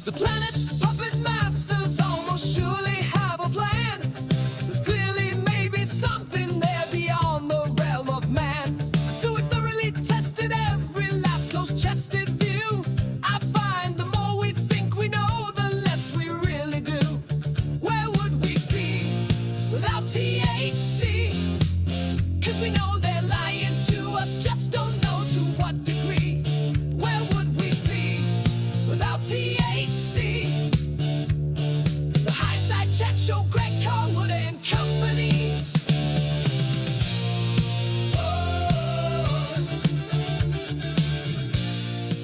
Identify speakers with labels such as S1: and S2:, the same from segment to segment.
S1: The planet's puppet masters almost surely have a plan. There's clearly maybe something there beyond the realm of man. Do it thoroughly tested every last close-chested view. I find the more we think we know, the less we really do. Where would we be without THC? 'Cause we know they're lying to us, just don't know to what degree. Where would we be without THC? The High Side Chat Show, Greg Carlwood and Company.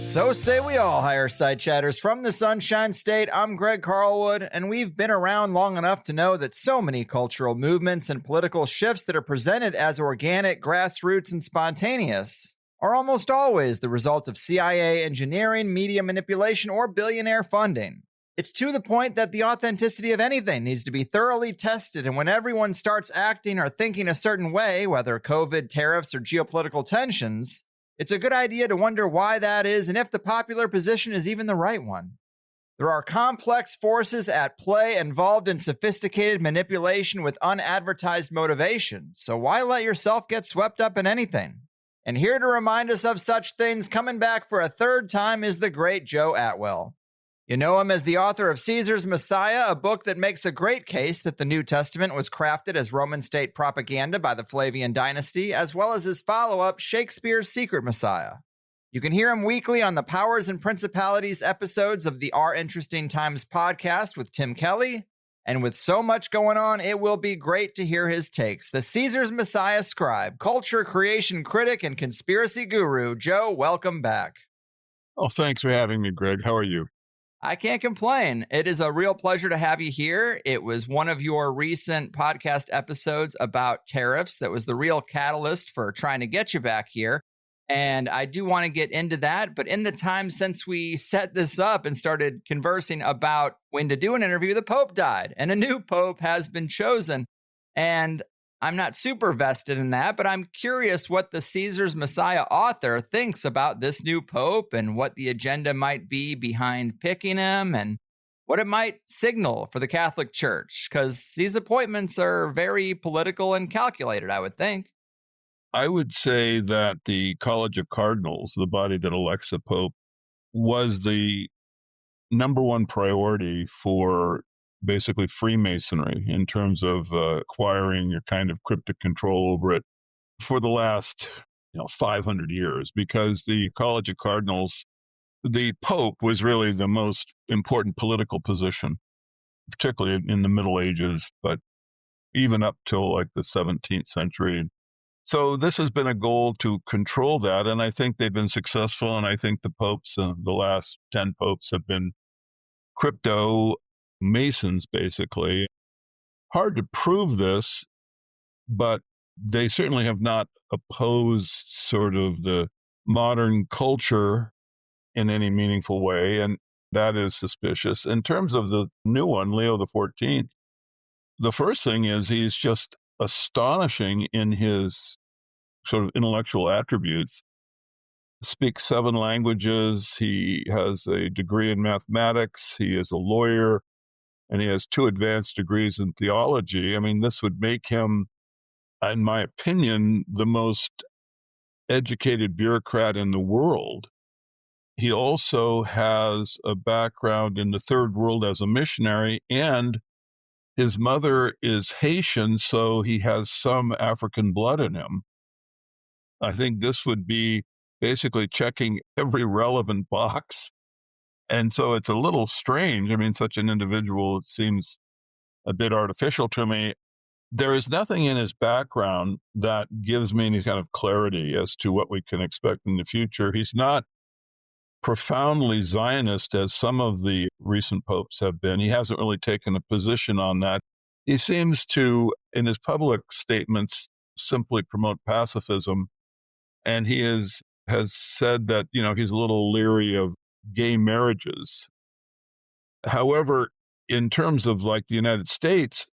S2: So say we all, Higher Side Chatters. From the Sunshine State, I'm Greg Carlwood, and we've been around long enough to know that so many cultural movements and political shifts that are presented as organic, grassroots, and spontaneous are almost always the result of CIA engineering, media manipulation, or billionaire funding. It's to the point that the authenticity of anything needs to be thoroughly tested, and when everyone starts acting or thinking a certain way, whether COVID, tariffs, or geopolitical tensions, it's a good idea to wonder why that is and if the popular position is even the right one. There are complex forces at play involved in sophisticated manipulation with unadvertised motivations, so why let yourself get swept up in anything? And here to remind us of such things, coming back for a third time, is the great Joe Atwill. You know him as the author of Caesar's Messiah, a book that makes a great case that the New Testament was crafted as Roman state propaganda by the Flavian dynasty, as well as his follow-up, Shakespeare's Secret Messiah. You can hear him weekly on the Powers and Principalities episodes of the Our Interesting Times podcast with Tim Kelly. And with so much going on, it will be great to hear his takes. The Caesar's Messiah scribe, culture creation critic, and conspiracy guru, Joe, welcome back.
S3: Oh, thanks for having me, Greg. How are you?
S2: I can't complain. It is a real pleasure to have you here. It was one of your recent podcast episodes about tariffs that was the real catalyst for trying to get you back here. And I do want to get into that. But in the time since we set this up and started conversing about when to do an interview, the Pope died and a new Pope has been chosen. And I'm not super vested in that, but I'm curious what the Caesar's Messiah author thinks about this new Pope and what the agenda might be behind picking him and what it might signal for the Catholic Church, because these appointments are very political and calculated, I would think.
S3: I would say that the College of Cardinals, the body that elects a Pope, was the number one priority for basically Freemasonry in terms of acquiring a kind of cryptic control over it for the last 500 years, because the College of Cardinals, the Pope was really the most important political position, particularly in the Middle Ages, but even up till like the 17th century. So this has been a goal to control that, and I think they've been successful, and I think the popes, the last 10 popes have been crypto Masons, basically. Hard to prove this, but they certainly have not opposed sort of the modern culture in any meaningful way, and that is suspicious. In terms of the new one, Leo XIV, the first thing is he's just astonishing in his sort of intellectual attributes. Speaks 7 languages, he has a degree in mathematics, he is a lawyer, and he has 2 advanced degrees in theology. I mean, this would make him, in my opinion, the most educated bureaucrat in the world. He also has a background in the Third World as a missionary, and his mother is Haitian, so he has some African blood in him. I think this would be basically checking every relevant box. And so it's a little strange. I mean, such an individual, it seems a bit artificial to me. There is nothing in his background that gives me any kind of clarity as to what we can expect in the future. He's not profoundly Zionist as some of the recent popes have been. He hasn't really taken a position on that. He seems to, in his public statements, simply promote pacifism. And he has said that, he's a little leery of gay marriages. However, in terms of like the United States,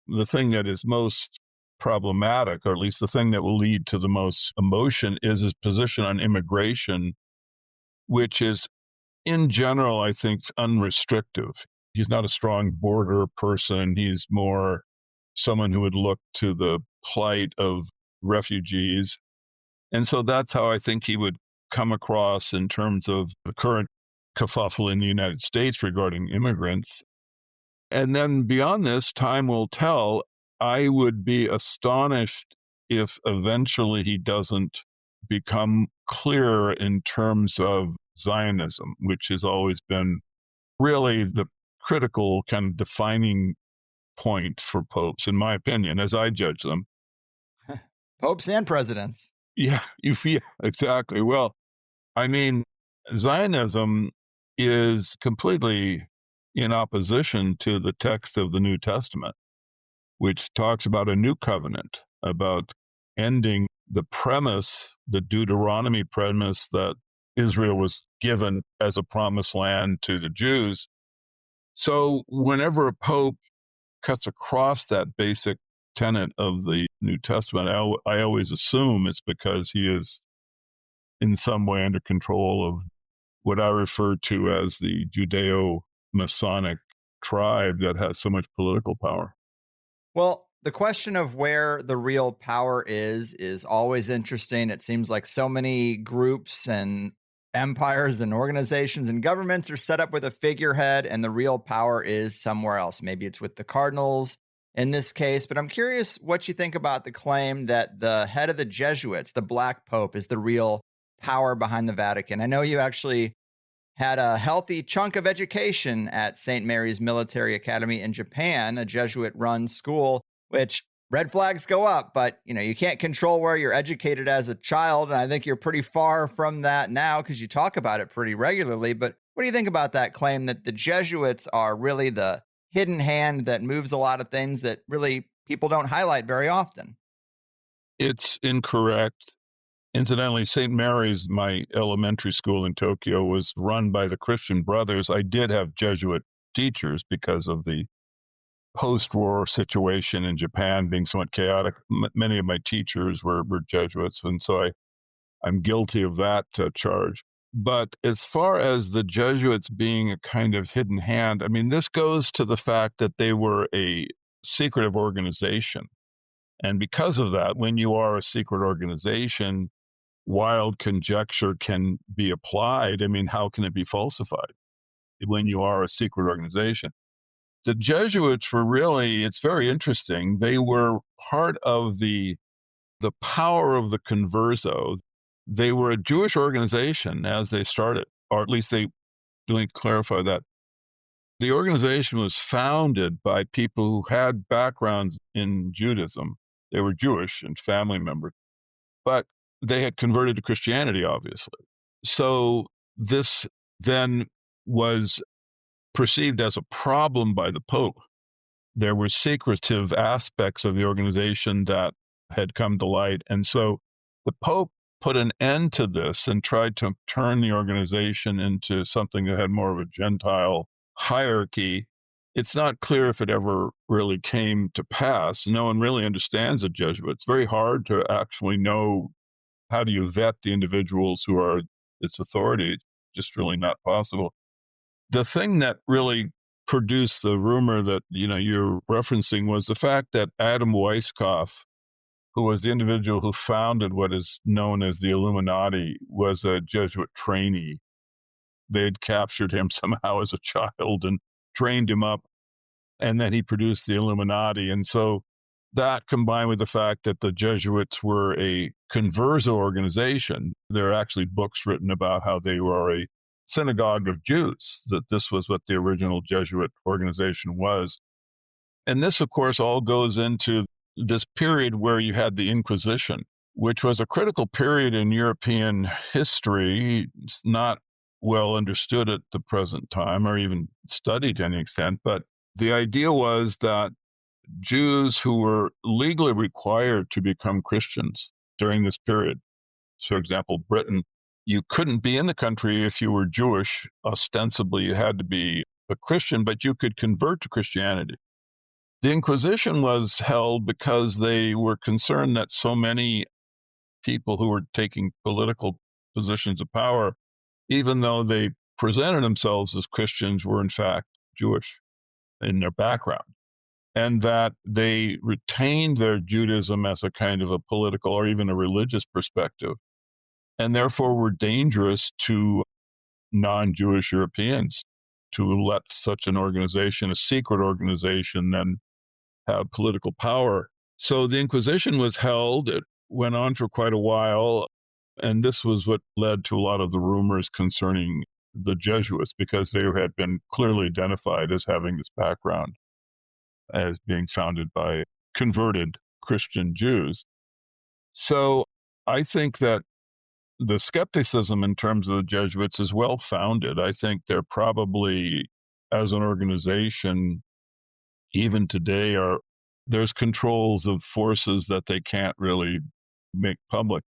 S3: the thing that is most problematic, or at least the thing that will lead to the most emotion, is his position on immigration, which is in general, I think unrestrictive. He's not a strong border person. He's more someone who would look to the plight of refugees. And so that's how I think he would come across in terms of the current kerfuffle in the United States regarding immigrants. And then beyond this, time will tell. I would be astonished if eventually he doesn't become clearer in terms of Zionism, which has always been really the critical kind of defining point for popes, in my opinion, as I judge them.
S2: Popes and presidents.
S3: Yeah, yeah, exactly. Well, I mean, Zionism is completely in opposition to the text of the New Testament, which talks about a new covenant, about ending the premise, the Deuteronomy premise that Israel was given as a promised land to the Jews. So whenever a pope cuts across that basic tenet of the New Testament, I always assume it's because he is in some way under control of what I refer to as the Judeo-Masonic tribe that has so much political power.
S2: Well, the question of where the real power is always interesting. It seems like so many groups and empires and organizations and governments are set up with a figurehead, and the real power is somewhere else. Maybe it's with the cardinals in this case, but I'm curious what you think about the claim that the head of the Jesuits, the Black Pope, is the real power behind the Vatican. I know you actually had a healthy chunk of education at St. Mary's Military Academy in Japan, a Jesuit-run school, which red flags go up, but you can't control where you're educated as a child. And I think you're pretty far from that now because you talk about it pretty regularly. But what do you think about that claim that the Jesuits are really the hidden hand that moves a lot of things that really people don't highlight very often?
S3: It's incorrect. Incidentally, St. Mary's, my elementary school in Tokyo, was run by the Christian Brothers. I did have Jesuit teachers because of the post-war situation in Japan being somewhat chaotic. Many of my teachers were Jesuits, and so I'm guilty of that charge. But as far as the Jesuits being a kind of hidden hand, I mean, this goes to the fact that they were a secretive organization. And because of that, when you are a secret organization, wild conjecture can be applied. I mean, how can it be falsified when you are a secret organization? The Jesuits were really, it's very interesting. They were part of the power of the converso. They were a Jewish organization as they started, or at least let me clarify that. The organization was founded by people who had backgrounds in Judaism. They were Jewish and family members, but they had converted to Christianity, obviously. So this then was perceived as a problem by the Pope. There were secretive aspects of the organization that had come to light. And so the Pope put an end to this and tried to turn the organization into something that had more of a Gentile hierarchy. It's not clear if it ever really came to pass. No one really understands the Jesuits. It's very hard to actually know how do you vet the individuals who are its authority. It's just really not possible. The thing that really produced the rumor that you're referencing was the fact that Adam Weishaupt, who was the individual who founded what is known as the Illuminati, was a Jesuit trainee. They'd captured him somehow as a child and trained him up, and then he produced the Illuminati. And so that, combined with the fact that the Jesuits were a converso organization, there are actually books written about how they were a synagogue of Jews, that this was what the original Jesuit organization was. And this, of course, all goes into this period where you had the Inquisition, which was a critical period in European history. It's not well understood at the present time or even studied to any extent, but the idea was that Jews who were legally required to become Christians during this period, for example, Britain, you couldn't be in the country if you were Jewish. Ostensibly, you had to be a Christian, but you could convert to Christianity. The Inquisition was held because they were concerned that so many people who were taking political positions of power, even though they presented themselves as Christians were in fact Jewish in their background, and that they retained their Judaism as a kind of a political or even a religious perspective, and therefore were dangerous to non-Jewish Europeans to let such an organization, a secret organization, then have political power. So the Inquisition was held. It went on for quite a while. And this was what led to a lot of the rumors concerning the Jesuits, because they had been clearly identified as having this background as being founded by converted Christian Jews. So I think that the skepticism in terms of the Jesuits is well founded. I think they're probably, as an organization, even today, there's controls of forces that they can't really make public.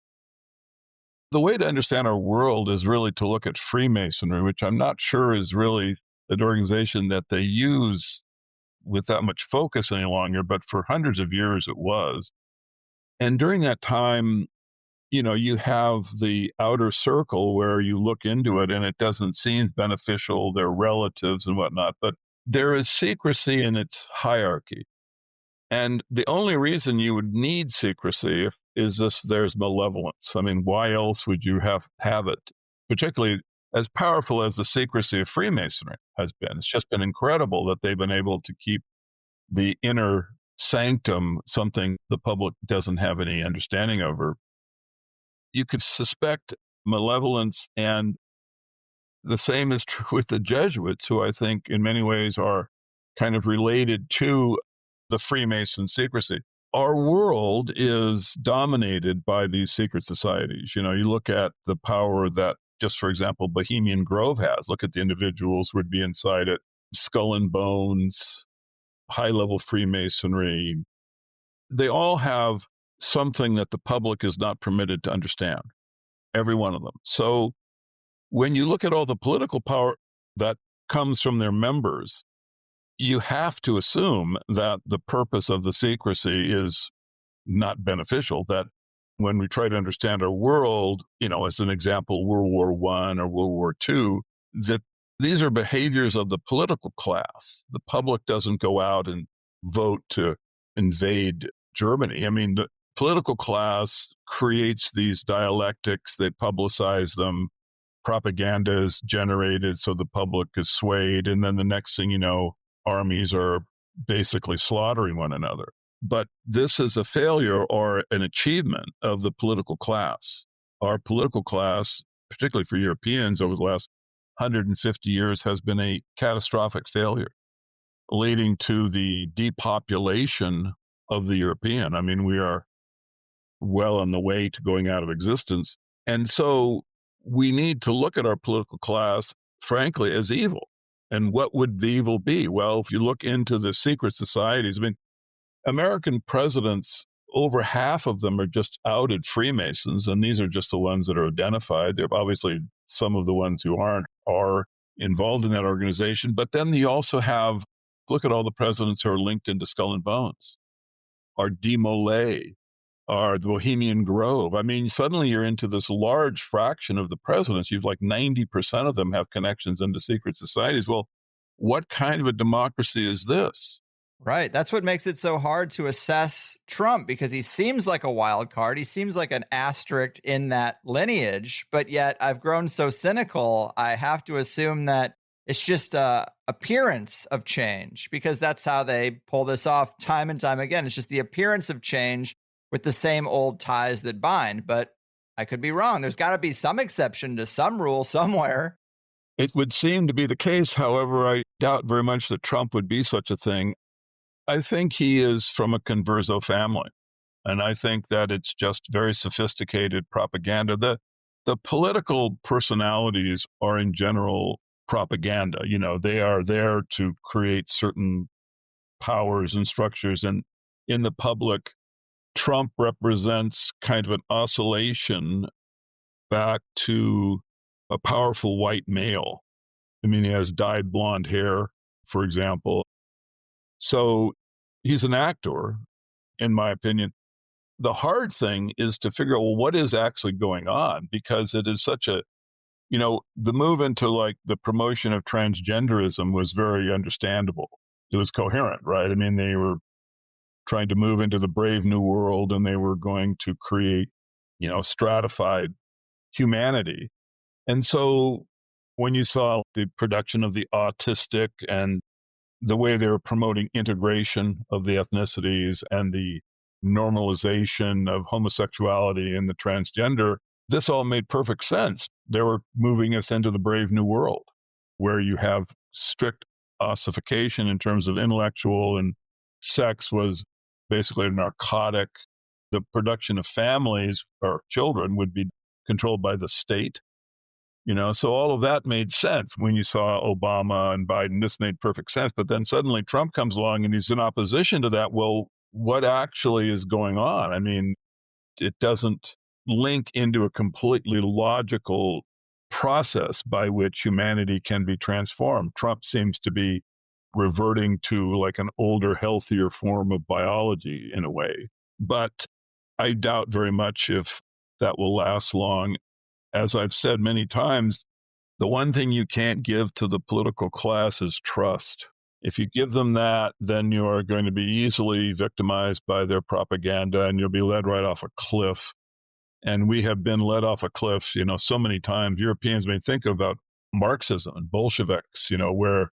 S3: The way to understand our world is really to look at Freemasonry, which I'm not sure is really an organization that they use with that much focus any longer, but for hundreds of years it was. And during that time, you have the outer circle where you look into it and it doesn't seem beneficial. They're relatives and whatnot, but there is secrecy in its hierarchy. And the only reason you would need secrecy is if there's malevolence. I mean, why else would you have it? Particularly as powerful as the secrecy of Freemasonry has been. It's just been incredible that they've been able to keep the inner sanctum something the public doesn't have any understanding over. You could suspect malevolence, and the same is true with the Jesuits, who I think in many ways are kind of related to the Freemason secrecy. Our world is dominated by these secret societies. You look at the power that, just for example, Bohemian Grove has. Look at the individuals who would be inside it. Skull and Bones, high-level Freemasonry. They all have something that the public is not permitted to understand, every one of them. So when you look at all the political power that comes from their members, you have to assume that the purpose of the secrecy is not beneficial, that when we try to understand our world, as an example, World War I or World War II, that these are behaviors of the political class. The public doesn't go out and vote to invade Germany. I mean, the political class creates these dialectics, they publicize them, propaganda is generated so the public is swayed, and then the next thing you know, armies are basically slaughtering one another. But this is a failure or an achievement of the political class. Our political class, particularly for Europeans over the last 150 years, has been a catastrophic failure, leading to the depopulation of the European. I mean, we are well on the way to going out of existence. And so we need to look at our political class, frankly, as evil. And what would the evil be? Well, if you look into the secret societies, I mean, American presidents, over half of them are just outed Freemasons, and these are just the ones that are identified. There are obviously some of the ones who aren't are involved in that organization. But then you also have, look at all the presidents who are linked into Skull and Bones, or De Molay, or the Bohemian Grove. I mean, suddenly you're into this large fraction of the presidents. You've like 90% of them have connections into secret societies. Well, what kind of a democracy is this?
S2: Right. That's what makes it so hard to assess Trump, because he seems like a wild card. He seems like an asterisk in that lineage, but yet I've grown so cynical, I have to assume that it's just a appearance of change, because that's how they pull this off time and time again. It's just the appearance of change with the same old ties that bind. But I could be wrong. There's got to be some exception to some rule somewhere.
S3: It would seem to be the case. However, I doubt very much that Trump would be such a thing. I think he is from a converso family, and I think that it's just very sophisticated propaganda. The political personalities are in general propaganda. They are there to create certain powers and structures, and in the public, Trump represents kind of an oscillation back to a powerful white male. I mean, he has dyed blonde hair, for example. So he's an actor, in my opinion. The hard thing is to figure out, well, what is actually going on? Because it is such a the move into like the promotion of transgenderism was very understandable. It was coherent, right? I mean, they were trying to move into the brave new world and they were going to create, stratified humanity. And so when you saw the production of the autistic and the way they were promoting integration of the ethnicities and the normalization of homosexuality and the transgender, this all made perfect sense. They were moving us into the brave new world where you have strict ossification in terms of intellectual, and sex was basically a narcotic. The production of families or children would be controlled by the state. So all of that made sense when you saw Obama and Biden. This made perfect sense. But then suddenly Trump comes along and he's in opposition to that. Well, what actually is going on? I mean, it doesn't link into a completely logical process by which humanity can be transformed. Trump seems to be reverting to like an older, healthier form of biology in a way. But I doubt very much if that will last long. As I've said many times, the one thing you can't give to the political class is trust. If you give them that, then you are going to be easily victimized by their propaganda and you'll be led right off a cliff. And we have been led off a cliff, so many times. Europeans may think about Marxism and Bolsheviks, where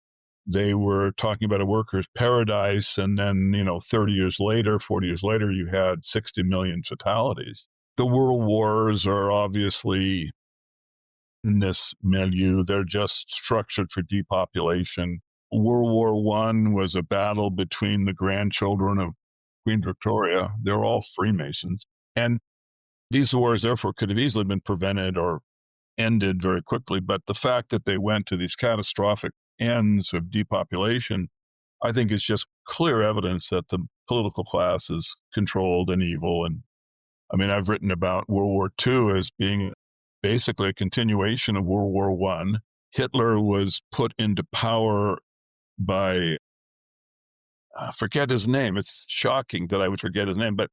S3: they were talking about a worker's paradise. And then, 30 years later, 40 years later, you had 60 million fatalities. The world wars are obviously in this milieu. They're just structured for depopulation. World War I was a battle between the grandchildren of Queen Victoria. They're all Freemasons. And these wars, therefore, could have easily been prevented or ended very quickly. But the fact that they went to these catastrophic ends of depopulation, I think is just clear evidence that the political class is controlled and evil. And I mean, I've written about World War II as being basically a continuation of World War I. Hitler was put into power by, I forget his name. It's shocking that I would forget his name, but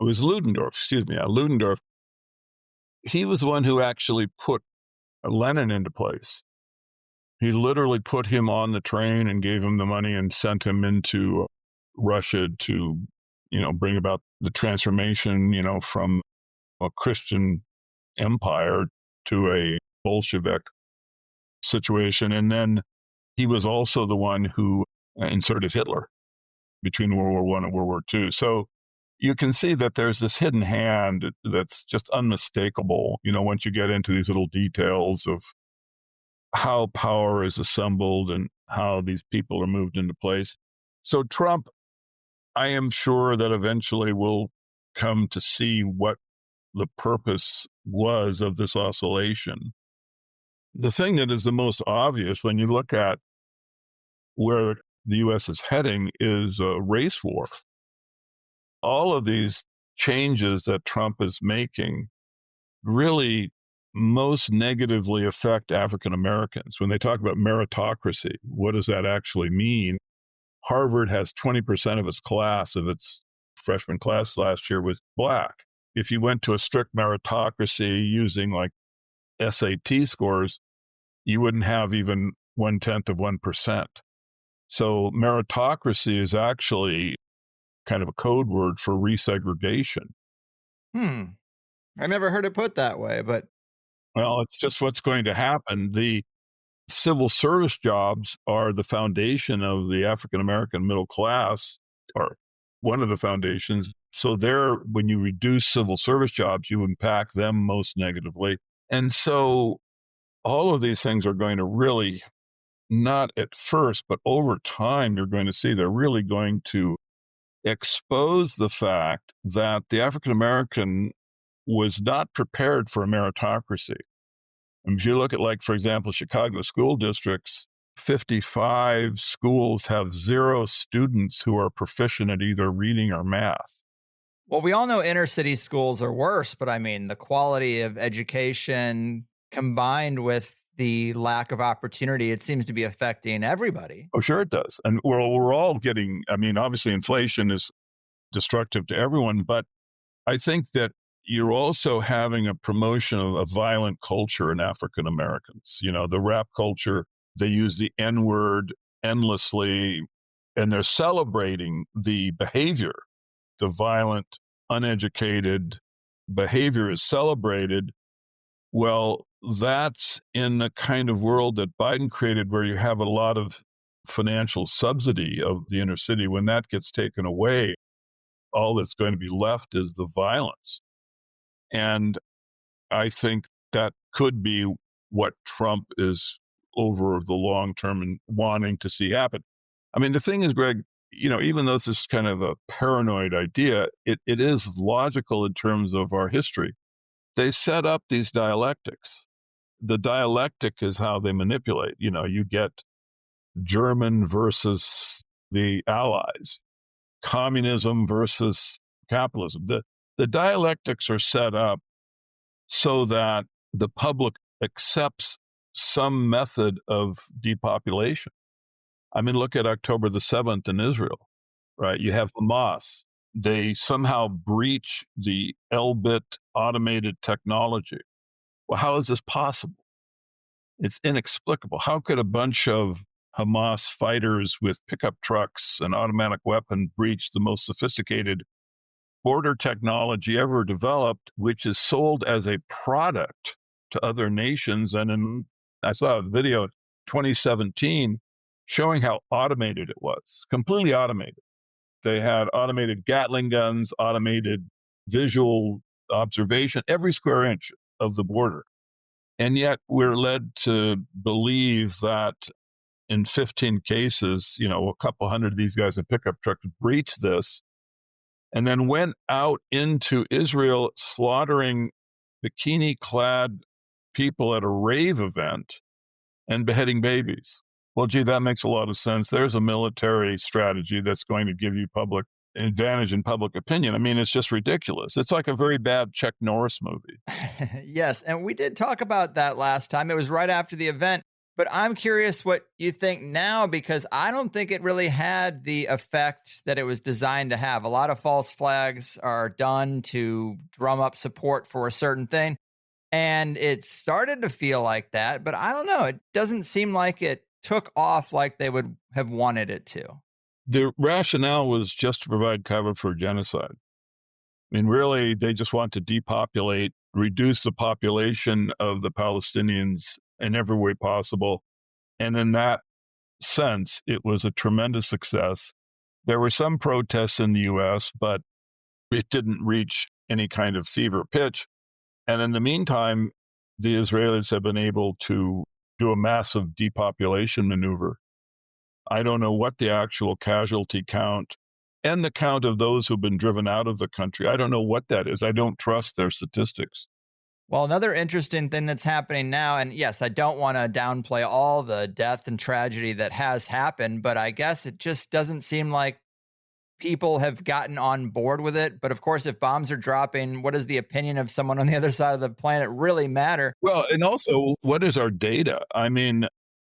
S3: it was Ludendorff, Ludendorff. He was the one who actually put Lenin into place. He literally put him on the train and gave him the money and sent him into Russia to, bring about the transformation, from a Christian empire to a Bolshevik situation. And then he was also the one who inserted Hitler between World War I and World War II. So you can see that there's this hidden hand that's just unmistakable, once you get into these little details of how power is assembled and how these people are moved into place. So Trump, I am sure that eventually will come to see what the purpose was of this oscillation. The thing that is the most obvious when you look at where the U.S. is heading is a race war. All of these changes that Trump is making really most negatively affect African Americans. When they talk about meritocracy, what does that actually mean? Harvard has 20% of its freshman class last year was Black. If you went to a strict meritocracy using like SAT scores, you wouldn't have even 0.1%. So meritocracy is actually kind of a code word for resegregation.
S2: I never heard it put that way, but
S3: well, it's just what's going to happen. The civil service jobs are the foundation of the African American middle class, or one of the foundations. So when you reduce civil service jobs, you impact them most negatively. And so all of these things are going to really, not at first, but over time, you're going to see they're really going to expose the fact that the African American was not prepared for a meritocracy. And if you look at, like, for example, Chicago school districts, 55 schools have 0 students who are proficient at either reading or math.
S2: Well, we all know inner city schools are worse, but I mean, the quality of education combined with the lack of opportunity, it seems to be affecting everybody.
S3: Oh, sure it does. And we're all getting, I mean, obviously inflation is destructive to everyone, but I think that you're also having a promotion of a violent culture in African Americans. The rap culture, they use the N word endlessly, and they're celebrating the behavior. The violent, uneducated behavior is celebrated. Well, that's in the kind of world that Biden created, where you have a lot of financial subsidy of the inner city. When that gets taken away, all that's going to be left is the violence. And I think that could be what Trump is over the long term and wanting to see happen. I mean, the thing is, Greg, even though this is kind of a paranoid idea, it is logical in terms of our history. They set up these dialectics. The dialectic is how they manipulate. You get German versus the Allies, communism versus capitalism. The dialectics are set up so that the public accepts some method of depopulation. I mean, look at October the 7th in Israel, right? You have Hamas. They somehow breach the Elbit automated technology. Well, how is this possible? It's inexplicable. How could a bunch of Hamas fighters with pickup trucks and automatic weapon breach the most sophisticated border technology ever developed, which is sold as a product to other nations? And I saw a video in 2017 showing how automated it was, completely automated. They had automated Gatling guns, automated visual observation, every square inch of the border. And yet we're led to believe that in 15 cases, a couple hundred of these guys in pickup trucks breached this and then went out into Israel slaughtering bikini-clad people at a rave event and beheading babies. Well, gee, that makes a lot of sense. There's a military strategy that's going to give you public advantage in public opinion. I mean, it's just ridiculous. It's like a very bad Chuck Norris movie.
S2: Yes, and we did talk about that last time. It was right after the event. But I'm curious what you think now, because I don't think it really had the effect that it was designed to have. A lot of false flags are done to drum up support for a certain thing. And it started to feel like that, but I don't know. It doesn't seem like it took off like they would have wanted it to.
S3: The rationale was just to provide cover for genocide. I mean, really, they just want to depopulate, reduce the population of the Palestinians in every way possible. And in that sense, it was a tremendous success. There were some protests in the US, but it didn't reach any kind of fever pitch. And in the meantime, the Israelis have been able to do a massive depopulation maneuver. I don't know what the actual casualty count and the count of those who've been driven out of the country. I don't know what that is. I don't trust their statistics.
S2: Well, another interesting thing that's happening now, and yes, I don't want to downplay all the death and tragedy that has happened, but I guess it just doesn't seem like people have gotten on board with it. But of course, if bombs are dropping, what does the opinion of someone on the other side of the planet really matter?
S3: Well, and also, what is our data? I mean,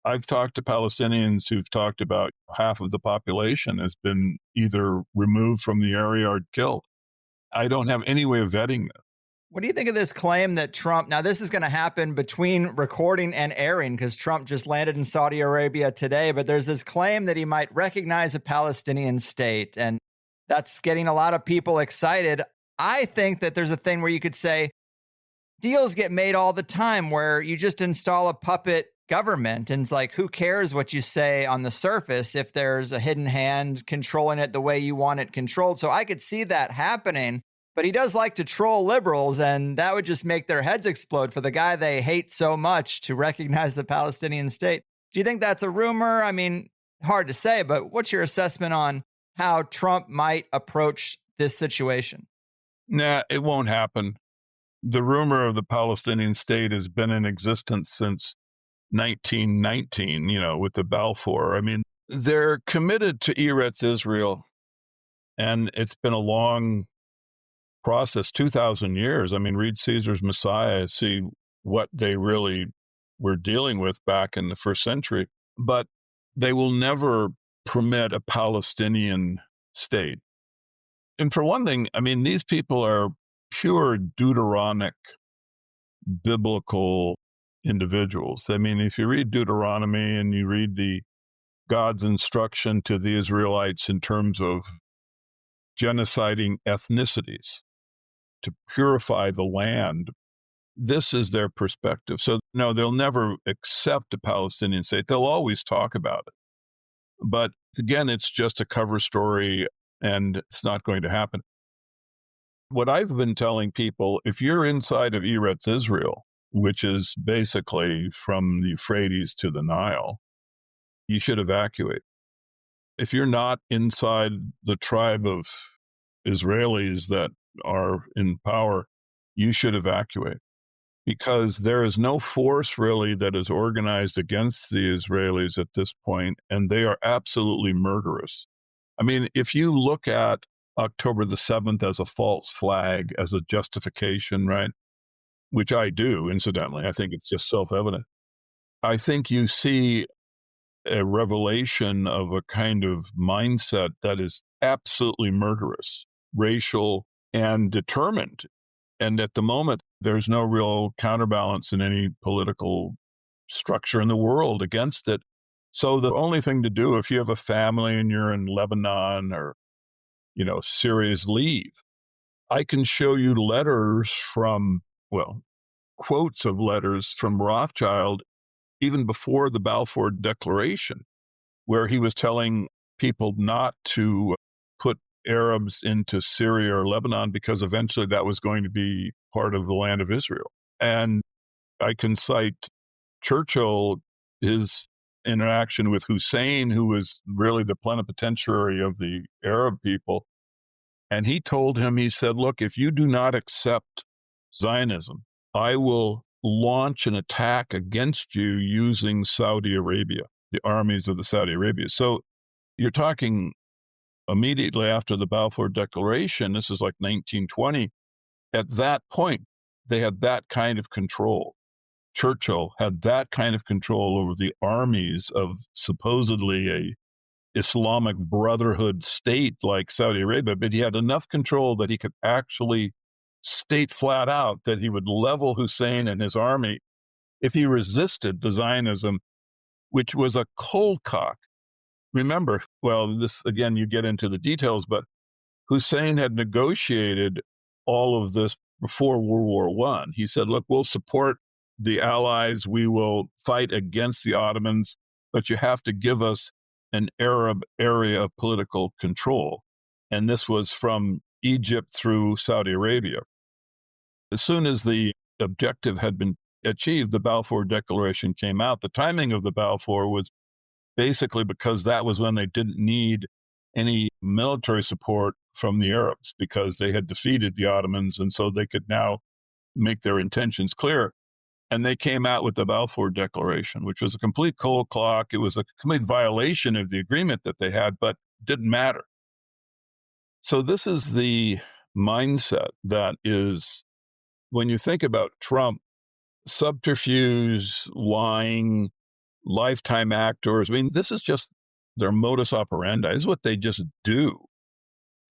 S3: I've talked to Palestinians who've talked about half of the population has been either removed from the area or killed. I don't have any way of vetting that.
S2: What do you think of this claim that Trump, now this is going to happen between recording and airing because Trump just landed in Saudi Arabia today, but there's this claim that he might recognize a Palestinian state, and that's getting a lot of people excited. I think that there's a thing where you could say deals get made all the time where you just install a puppet government and it's like, who cares what you say on the surface if there's a hidden hand controlling it the way you want it controlled. So I could see that happening. But he does like to troll liberals, and that would just make their heads explode for the guy they hate so much to recognize the Palestinian state. Do you think that's a rumor? I mean, hard to say, but what's your assessment on how Trump might approach this situation?
S3: Nah, it won't happen. The rumor of the Palestinian state has been in existence since 1919, with the Balfour. I mean, they're committed to Eretz Israel, and it's been a long process, 2,000 years. I mean, read Caesar's Messiah, see what they really were dealing with back in the first century. But they will never permit a Palestinian state. And for one thing, I mean, these people are pure Deuteronic biblical individuals. I mean, if you read Deuteronomy and you read the God's instruction to the Israelites in terms of genociding ethnicities to purify the land, this is their perspective. So, no, they'll never accept a Palestinian state. They'll always talk about it. But again, it's just a cover story and it's not going to happen. What I've been telling people, if you're inside of Eretz Israel, which is basically from the Euphrates to the Nile, you should evacuate. If you're not inside the tribe of Israelis that are in power, you should evacuate, because there is no force really that is organized against the Israelis at this point, and they are absolutely murderous. I mean, if you look at October the 7th as a false flag, as a justification, right? Which I do, incidentally. I think it's just self-evident. I think you see a revelation of a kind of mindset that is absolutely murderous, racial, and determined. And at the moment, there's no real counterbalance in any political structure in the world against it. So the only thing to do, if you have a family and you're in Lebanon or, Syria, is leave. I can show you letters from, quotes of letters from Rothschild, even before the Balfour Declaration, where he was telling people not to put Arabs into Syria or Lebanon because eventually that was going to be part of the land of Israel. And I can cite Churchill, his interaction with Hussein, who was really the plenipotentiary of the Arab people. And he told him, he said, look, if you do not accept Zionism, I will launch an attack against you using Saudi Arabia, the armies of the Saudi Arabia. So you're talking immediately after the Balfour Declaration, this is like 1920. At that point, they had that kind of control. Churchill had that kind of control over the armies of supposedly a Islamic Brotherhood state like Saudi Arabia, but he had enough control that he could actually state flat out that he would level Hussein and his army if he resisted the Zionism, which was a cold cock. Remember, this, again, you get into the details, but Hussein had negotiated all of this before World War I. He said, look, we'll support the Allies, we will fight against the Ottomans, but you have to give us an Arab area of political control. And this was from Egypt through Saudi Arabia. As soon as the objective had been achieved, the Balfour Declaration came out. The timing of the Balfour was basically because that was when they didn't need any military support from the Arabs, because they had defeated the Ottomans, and so they could now make their intentions clear. And they came out with the Balfour Declaration, which was a complete cold clock. It was a complete violation of the agreement that they had, but it didn't matter. So this is the mindset that is, when you think about Trump, subterfuge, lying, lifetime actors. I mean, this is just their modus operandi. This is what they just do.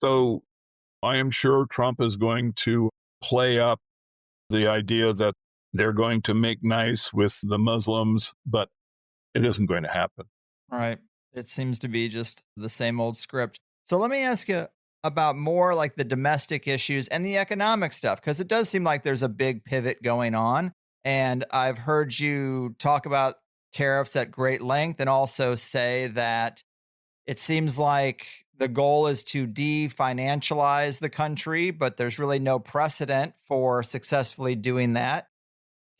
S3: So I am sure Trump is going to play up the idea that they're going to make nice with the Muslims, but it isn't going to happen.
S2: Right. It seems to be just the same old script. So let me ask you about more like the domestic issues and the economic stuff, because it does seem like there's a big pivot going on. And I've heard you talk about tariffs at great length and also say that it seems like the goal is to de-financialize the country, but there's really no precedent for successfully doing that.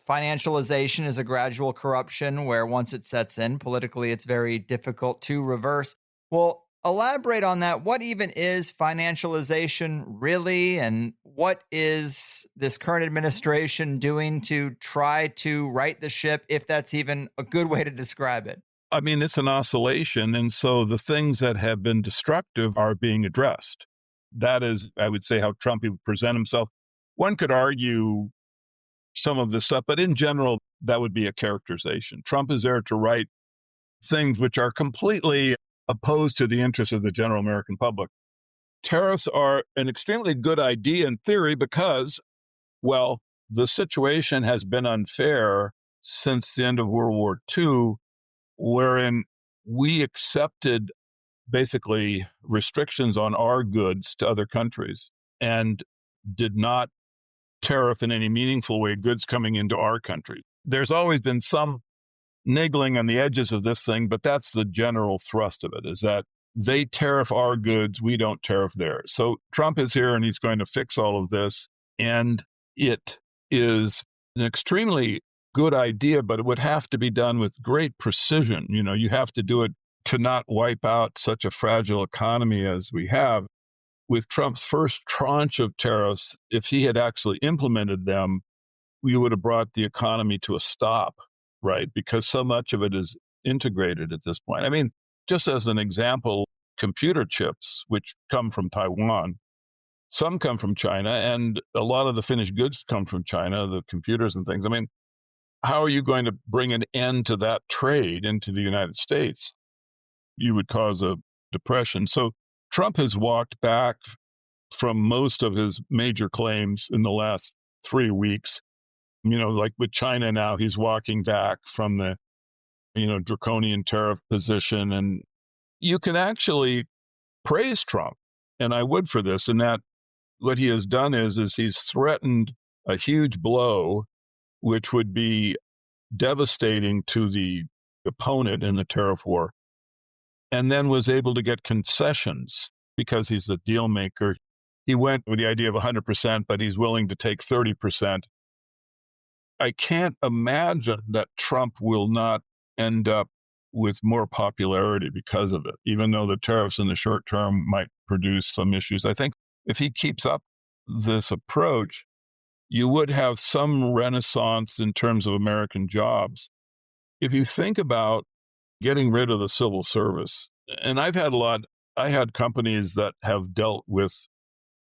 S2: Financialization is a gradual corruption where once it sets in, politically, it's very difficult to reverse. Well, elaborate on that. What even is financialization really? And what is this current administration doing to try to right the ship, if that's even a good way to describe it?
S3: I mean, it's an oscillation. And so the things that have been destructive are being addressed. That is, I would say, how Trump would present himself. One could argue some of this stuff, but in general, that would be a characterization. Trump is there to right things which are completely opposed to the interests of the general American public. tariffs are an extremely good idea in theory because, well, the situation has been unfair since the end of World War II, wherein we accepted basically restrictions on our goods to other countries and did not tariff in any meaningful way goods coming into our country. There's always been some niggling on the edges of this thing, but that's the general thrust of it, is that they tariff our goods, we don't tariff theirs. So Trump is here and he's going to fix all of this. And it is an extremely good idea, but it would have to be done with great precision. You have to do it to not wipe out such a fragile economy as we have. With Trump's first tranche of tariffs, if he had actually implemented them, we would have brought the economy to a stop, right? Because so much of it is integrated at this point. I mean, just as an example, computer chips, which come from Taiwan, some come from China, and a lot of the finished goods come from China, the computers and things. I mean, how are you going to bring an end to that trade into the United States? You would cause a depression. So Trump has walked back from most of his major claims in the last 3 weeks. Like with China now, he's walking back from the, draconian tariff position. And you can actually praise Trump, and I would for this, and that what he has done is he's threatened a huge blow, which would be devastating to the opponent in the tariff war, and then was able to get concessions because he's a deal maker. He went with the idea of 100%, but he's willing to take 30%. I can't imagine that Trump will not end up with more popularity because of it, even though the tariffs in the short term might produce some issues. I think if he keeps up this approach, you would have some renaissance in terms of American jobs. If you think about getting rid of the civil service, and I had companies that have dealt with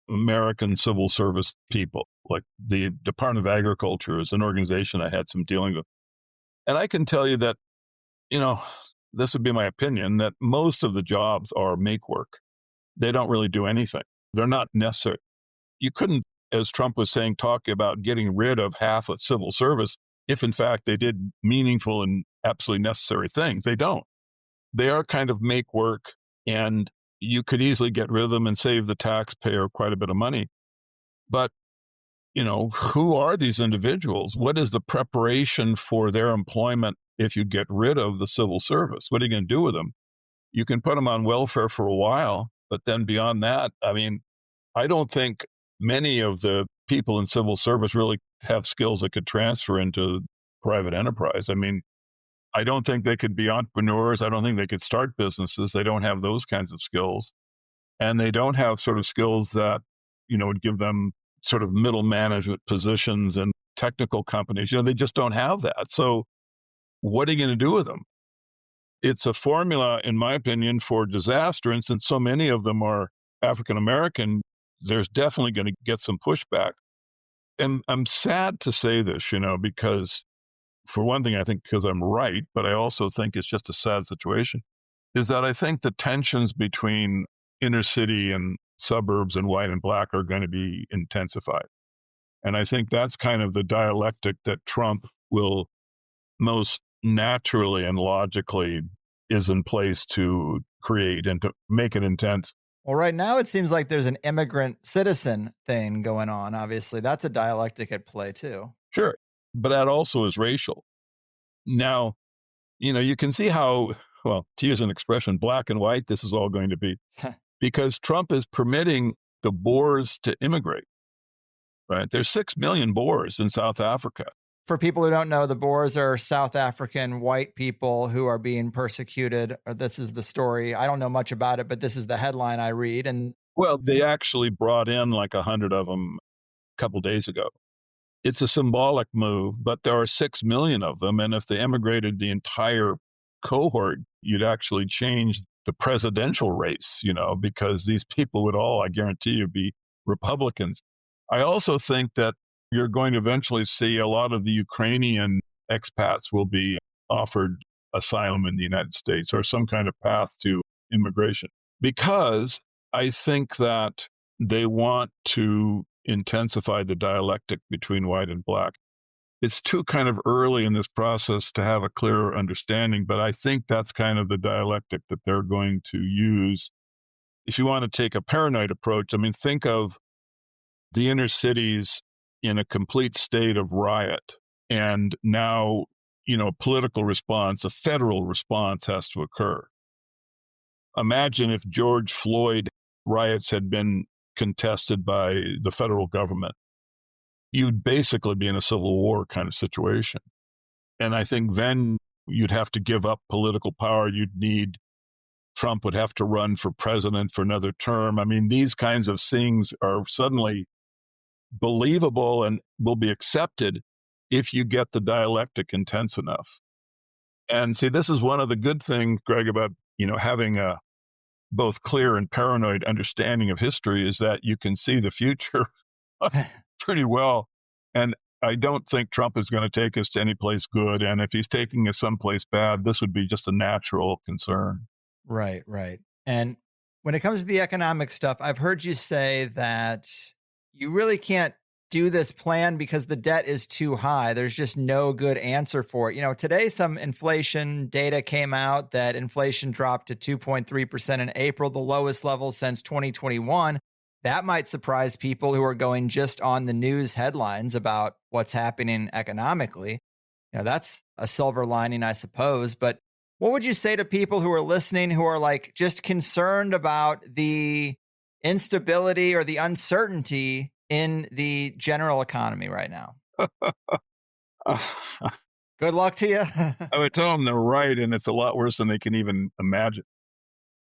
S3: American civil service people, like the Department of Agriculture is an organization I had some dealing with. And I can tell you that, this would be my opinion, that most of the jobs are make work. They don't really do anything. They're not necessary. You couldn't, as Trump was saying, talk about getting rid of half of civil service if in fact they did meaningful and absolutely necessary things. They don't. They are kind of make work, and you could easily get rid of them and save the taxpayer quite a bit of money. But, who are these individuals? What is the preparation for their employment if you get rid of the civil service? What are you going to do with them? You can put them on welfare for a while, but then beyond that, I mean, I don't think many of the people in civil service really have skills that could transfer into private enterprise. I mean, I don't think they could be entrepreneurs. I don't think they could start businesses. They don't have those kinds of skills. And they don't have sort of skills that, would give them sort of middle management positions in technical companies. They just don't have that. So what are you going to do with them? It's a formula, in my opinion, for disaster. And since so many of them are African-American, there's definitely going to get some pushback. And I'm sad to say this, because for one thing, I think because I'm right, but I also think it's just a sad situation, is that I think the tensions between inner city and suburbs and white and black are going to be intensified. And I think that's kind of the dialectic that Trump will most naturally and logically is in place to create and to make it intense.
S2: Well, right now it seems like there's an immigrant citizen thing going on. Obviously, that's a dialectic at play too.
S3: Sure. But that also is racial. Now, you can see how, well, to use an expression, black and white, this is all going to be. Because Trump is permitting the Boers to immigrate, right? There's 6 million Boers in South Africa.
S2: For people who don't know, the Boers are South African white people who are being persecuted. Or this is the story. I don't know much about it, but this is the headline I read. And
S3: well, they actually brought in like 100 of them a couple days ago. It's a symbolic move, but there are 6 million of them. And if they emigrated the entire cohort, you'd actually change the presidential race, because these people would all, I guarantee you, be Republicans. I also think that you're going to eventually see a lot of the Ukrainian expats will be offered asylum in the United States or some kind of path to immigration, because I think that they want to intensify the dialectic between white and black. It's too kind of early in this process to have a clearer understanding, but I think that's kind of the dialectic that they're going to use. If you want to take a paranoid approach, I mean, think of the inner cities in a complete state of riot. And now, a political response, a federal response has to occur. Imagine if George Floyd riots had been contested by the federal government. You'd basically be in a civil war kind of situation. And I think then you'd have to give up political power. Trump would have to run for president for another term. I mean, these kinds of things are suddenly believable and will be accepted if you get the dialectic intense enough. And see, this is one of the good things, Greg, about, having a both clear and paranoid understanding of history is that you can see the future pretty well. And I don't think Trump is going to take us to any place good. And if he's taking us someplace bad, this would be just a natural concern.
S2: Right, right. And when it comes to the economic stuff, I've heard you say that you really can't do this plan because the debt is too high. There's just no good answer for it. Today some inflation data came out that inflation dropped to 2.3% in April, the lowest level since 2021. That might surprise people who are going just on the news headlines about what's happening economically. That's a silver lining, I suppose. But what would you say to people who are listening, who are like just concerned about the instability or the uncertainty in the general economy right now? Good luck to you.
S3: I would tell them they're right, and it's a lot worse than they can even imagine.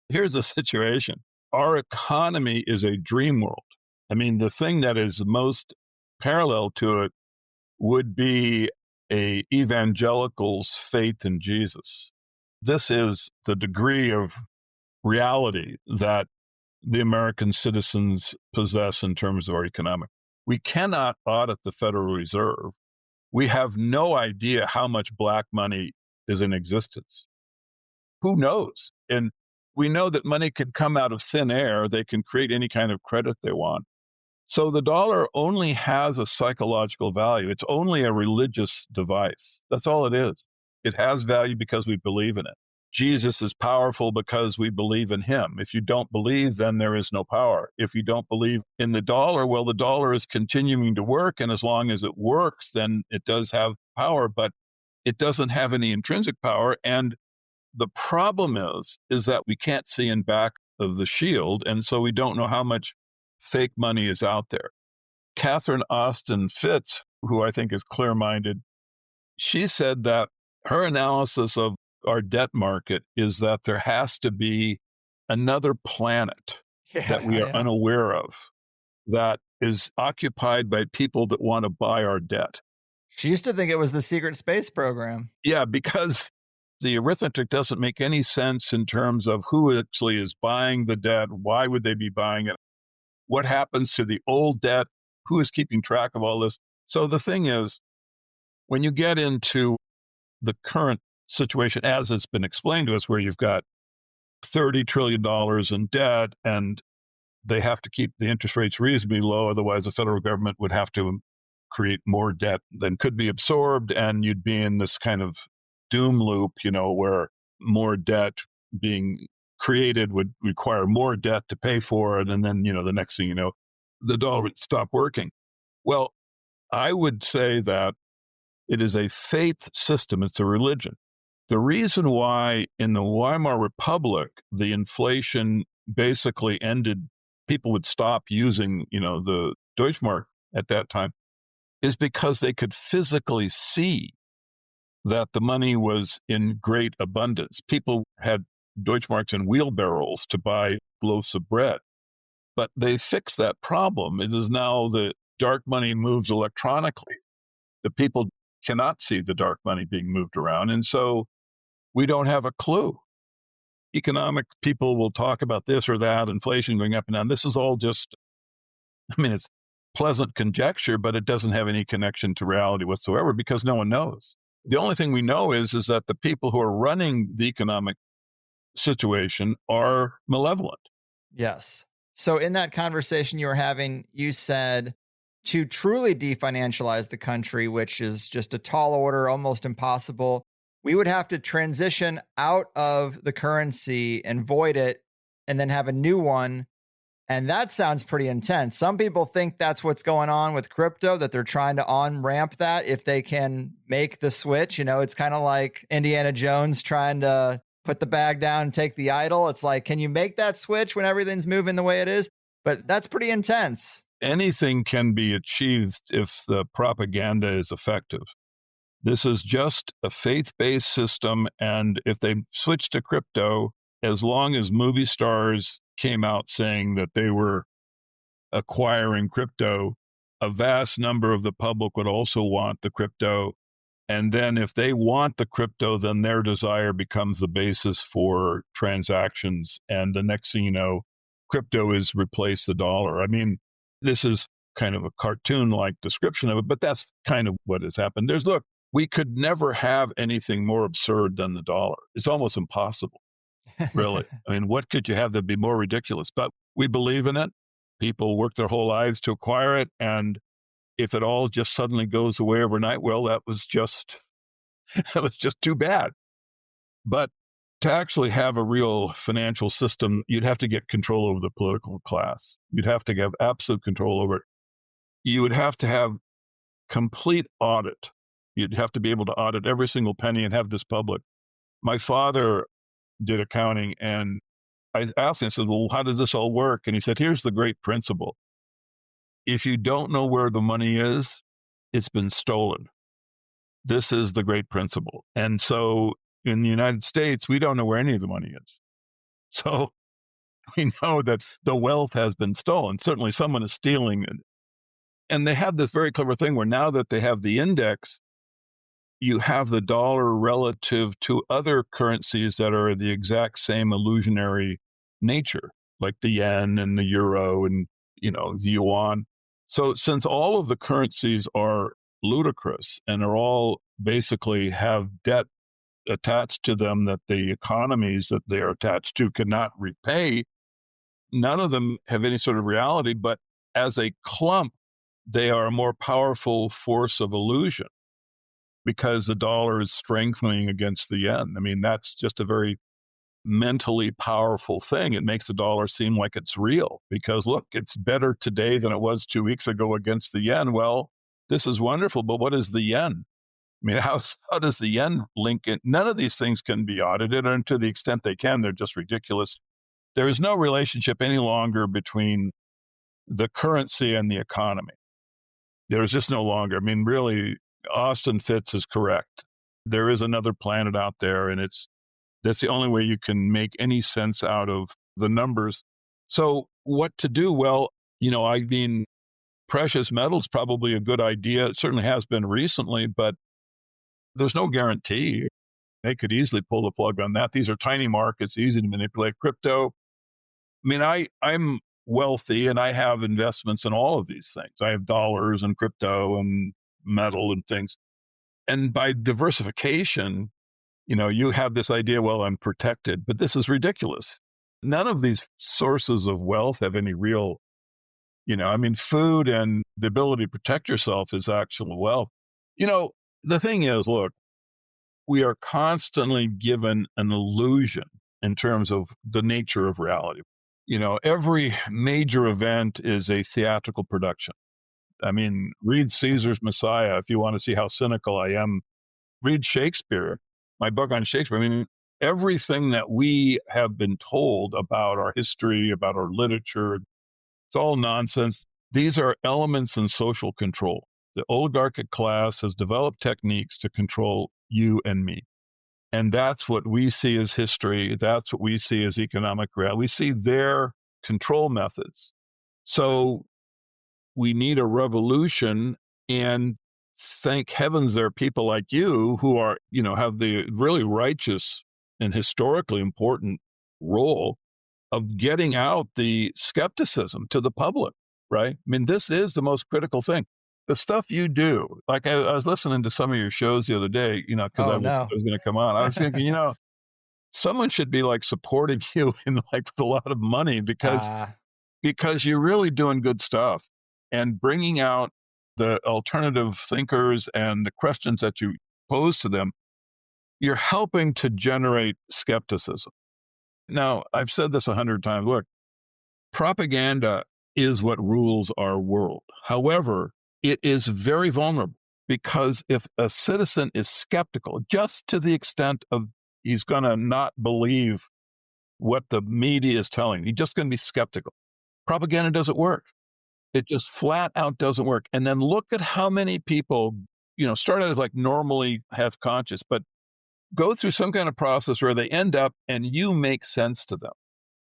S3: Here's the situation. Our economy is a dream world. I mean, the thing that is most parallel to it would be a evangelical's faith in Jesus. This is the degree of reality that the American citizens possess in terms of our economic. We cannot audit the Federal Reserve. We have no idea how much black money is in existence. Who knows? And we know that money can come out of thin air. They can create any kind of credit they want. So the dollar only has a psychological value. It's only a religious device. That's all it is. It has value because we believe in it. Jesus is powerful because we believe in him. If you don't believe, then there is no power. If you don't believe in the dollar, well, the dollar is continuing to work. And as long as it works, then it does have power, but it doesn't have any intrinsic power. And the problem is that we can't see in back of the shield. And so we don't know how much fake money is out there. Catherine Austin Fitts, who I think is clear-minded, she said that her analysis of our debt market is that there has to be another planet that we are unaware of that is occupied by people that want to buy our debt.
S2: She used to think it was the secret space program.
S3: Yeah, because the arithmetic doesn't make any sense in terms of who actually is buying the debt. Why would they be buying it? What happens to the old debt? Who is keeping track of all this? So the thing is, when you get into the current situation, as it's been explained to us, where you've got $30 trillion in debt and they have to keep the interest rates reasonably low. Otherwise, the federal government would have to create more debt than could be absorbed. And you'd be in this kind of doom loop, where more debt being created would require more debt to pay for it. And then, the next thing you know, the dollar would stop working. Well, I would say that it is a faith system. It's a religion. The reason why in the Weimar Republic, the inflation basically ended, people would stop using, the Deutschmark at that time, is because they could physically see that the money was in great abundance. People had Deutschmarks in wheelbarrows to buy loaves of bread, but they fixed that problem. It is now the dark money moves electronically. The people cannot see the dark money being moved around. And so we don't have a clue. Economic people will talk about this or that, inflation going up and down. This is all just, it's pleasant conjecture, but it doesn't have any connection to reality whatsoever because no one knows. The only thing we know is that the people who are running the economic situation are malevolent.
S2: Yes. So in that conversation you were having, you said to truly definancialize the country, which is just a tall order, almost impossible, we would have to transition out of the currency and void it and then have a new one. And that sounds pretty intense. Some people think that's what's going on with crypto, that they're trying to on ramp that if they can make the switch. You know, it's kind of like Indiana Jones trying to put the bag down and take the idol. It's like, can you make that switch when everything's moving the way it is? But that's pretty intense.
S3: Anything can be achieved if the propaganda is effective. This is just a faith-based system. And if they switch to crypto, as long as movie stars came out saying that they were acquiring crypto, a vast number of the public would also want the crypto. And then if they want the crypto, then their desire becomes the basis for transactions. And the next thing you know, crypto is replaced the dollar. I mean, this is kind of a cartoon-like description of it, but that's kind of what has happened. Look, we could never have anything more absurd than the dollar. It's almost impossible, really. I mean, what could you have that'd be more ridiculous? But we believe in it. People work their whole lives to acquire it. And if it all just suddenly goes away overnight, well, that was just too bad. But to actually have a real financial system, you'd have to get control over the political class. You'd have to have absolute control over it. You would have to have complete audit. You'd have to be able to audit every single penny and have this public. My father did accounting, and I asked him, I said, well, how does this all work? And he said, here's the great principle. If you don't know where the money is, it's been stolen. This is the great principle. And so in the United States, we don't know where any of the money is. So we know that the wealth has been stolen. Certainly someone is stealing it. And they have this very clever thing where now that they have the index, you have the dollar relative to other currencies that are the exact same illusionary nature, like the yen and the euro and, the yuan. So since all of the currencies are ludicrous and are all basically have debt attached to them that the economies that they are attached to cannot repay, none of them have any sort of reality, but as a clump, they are a more powerful force of illusion because the dollar is strengthening against the yen. I mean, that's just a very mentally powerful thing. It makes the dollar seem like it's real because look, it's better today than it was 2 weeks ago against the yen. Well, this is wonderful, but what is the yen? I mean, how does the yen link in? None of these things can be audited, and to the extent they can, they're just ridiculous. There is no relationship any longer between the currency and the economy. There's just no longer. I mean, really, Austin Fitts is correct. There is another planet out there, and that's the only way you can make any sense out of the numbers. So what to do? Well, I mean, precious metals probably a good idea. It certainly has been recently, but there's no guarantee. They could easily pull the plug on that. These are tiny markets, easy to manipulate. Crypto. I mean, I'm wealthy and I have investments in all of these things. I have dollars and crypto and metal and things. And by diversification, you have this idea, well, I'm protected, but this is ridiculous. None of these sources of wealth have any real, I mean, food and the ability to protect yourself is actual wealth. The thing is, look, we are constantly given an illusion in terms of the nature of reality. Every major event is a theatrical production. I mean, read Caesar's Messiah if you want to see how cynical I am. Read Shakespeare, my book on Shakespeare. I mean, everything that we have been told about our history, about our literature, it's all nonsense. These are elements in social control. The oligarchic class has developed techniques to control you and me. And that's what we see as history. That's what we see as economic reality. We see their control methods. So we need a revolution, and thank heavens there are people like you who are, have the really righteous and historically important role of getting out the skepticism to the public, right? I mean, this is the most critical thing. The stuff you do, like I was listening to some of your shows the other day, because I was going to come on. I was thinking, someone should be like supporting you in like with a lot of money because, because you're really doing good stuff and bringing out the alternative thinkers and the questions that you pose to them. You're helping to generate skepticism. Now, I've said this 100 times. Look, propaganda is what rules our world. However, it is very vulnerable because if a citizen is skeptical, just to the extent of he's going to not believe what the media is telling, he's just going to be skeptical. Propaganda doesn't work. It just flat out doesn't work. And then look at how many people, start out as like normally half conscious, but go through some kind of process where they end up and you make sense to them.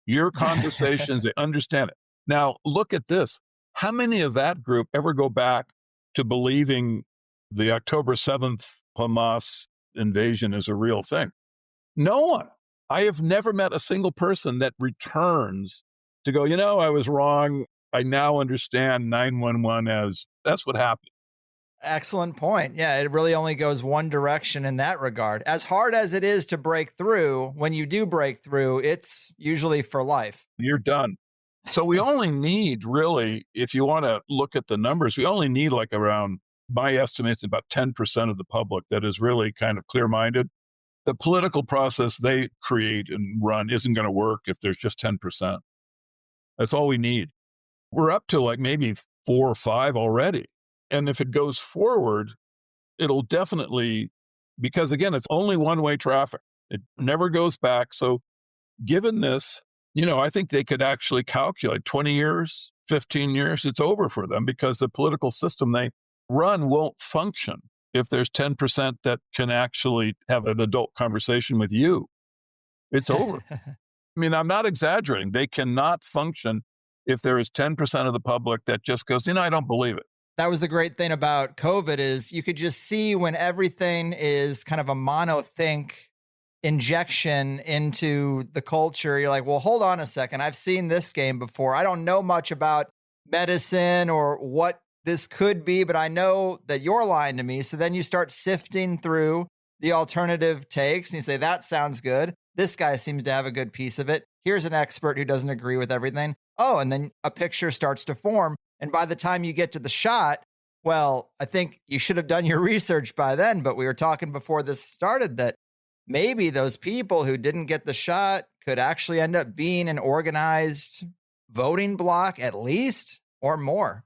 S3: Your conversations, they understand it. Now, look at this. How many of that group ever go back to believing the October 7th Hamas invasion is a real thing? No one. I have never met a single person that returns to go, I was wrong. I now understand 911 as that's what happened.
S2: Excellent point. Yeah, it really only goes one direction in that regard. As hard as it is to break through, when you do break through, it's usually for life.
S3: You're done. So we only need really, if you want to look at the numbers, we only need like around, my estimate, about 10% of the public that is really kind of clear-minded. The political process they create and run isn't going to work if there's just 10%. That's all we need. We're up to like maybe 4 or 5 already. And if it goes forward, it'll definitely, because again, it's only one-way traffic. It never goes back. So given this, I think they could actually calculate 20 years, 15 years, it's over for them because the political system they run won't function if there's 10% that can actually have an adult conversation with you. It's over. I mean, I'm not exaggerating. They cannot function if there is 10% of the public that just goes, I don't believe it.
S2: That was the great thing about COVID is you could just see when everything is kind of a monothink injection into the culture. You're like, well, hold on a second. I've seen this game before. I don't know much about medicine or what this could be, but I know that you're lying to me. So then you start sifting through the alternative takes and you say, that sounds good. This guy seems to have a good piece of it. Here's an expert who doesn't agree with everything. Oh, and then a picture starts to form. And by the time you get to the shot, well, I think you should have done your research by then. But we were talking before this started that maybe those people who didn't get the shot could actually end up being an organized voting bloc at least or more.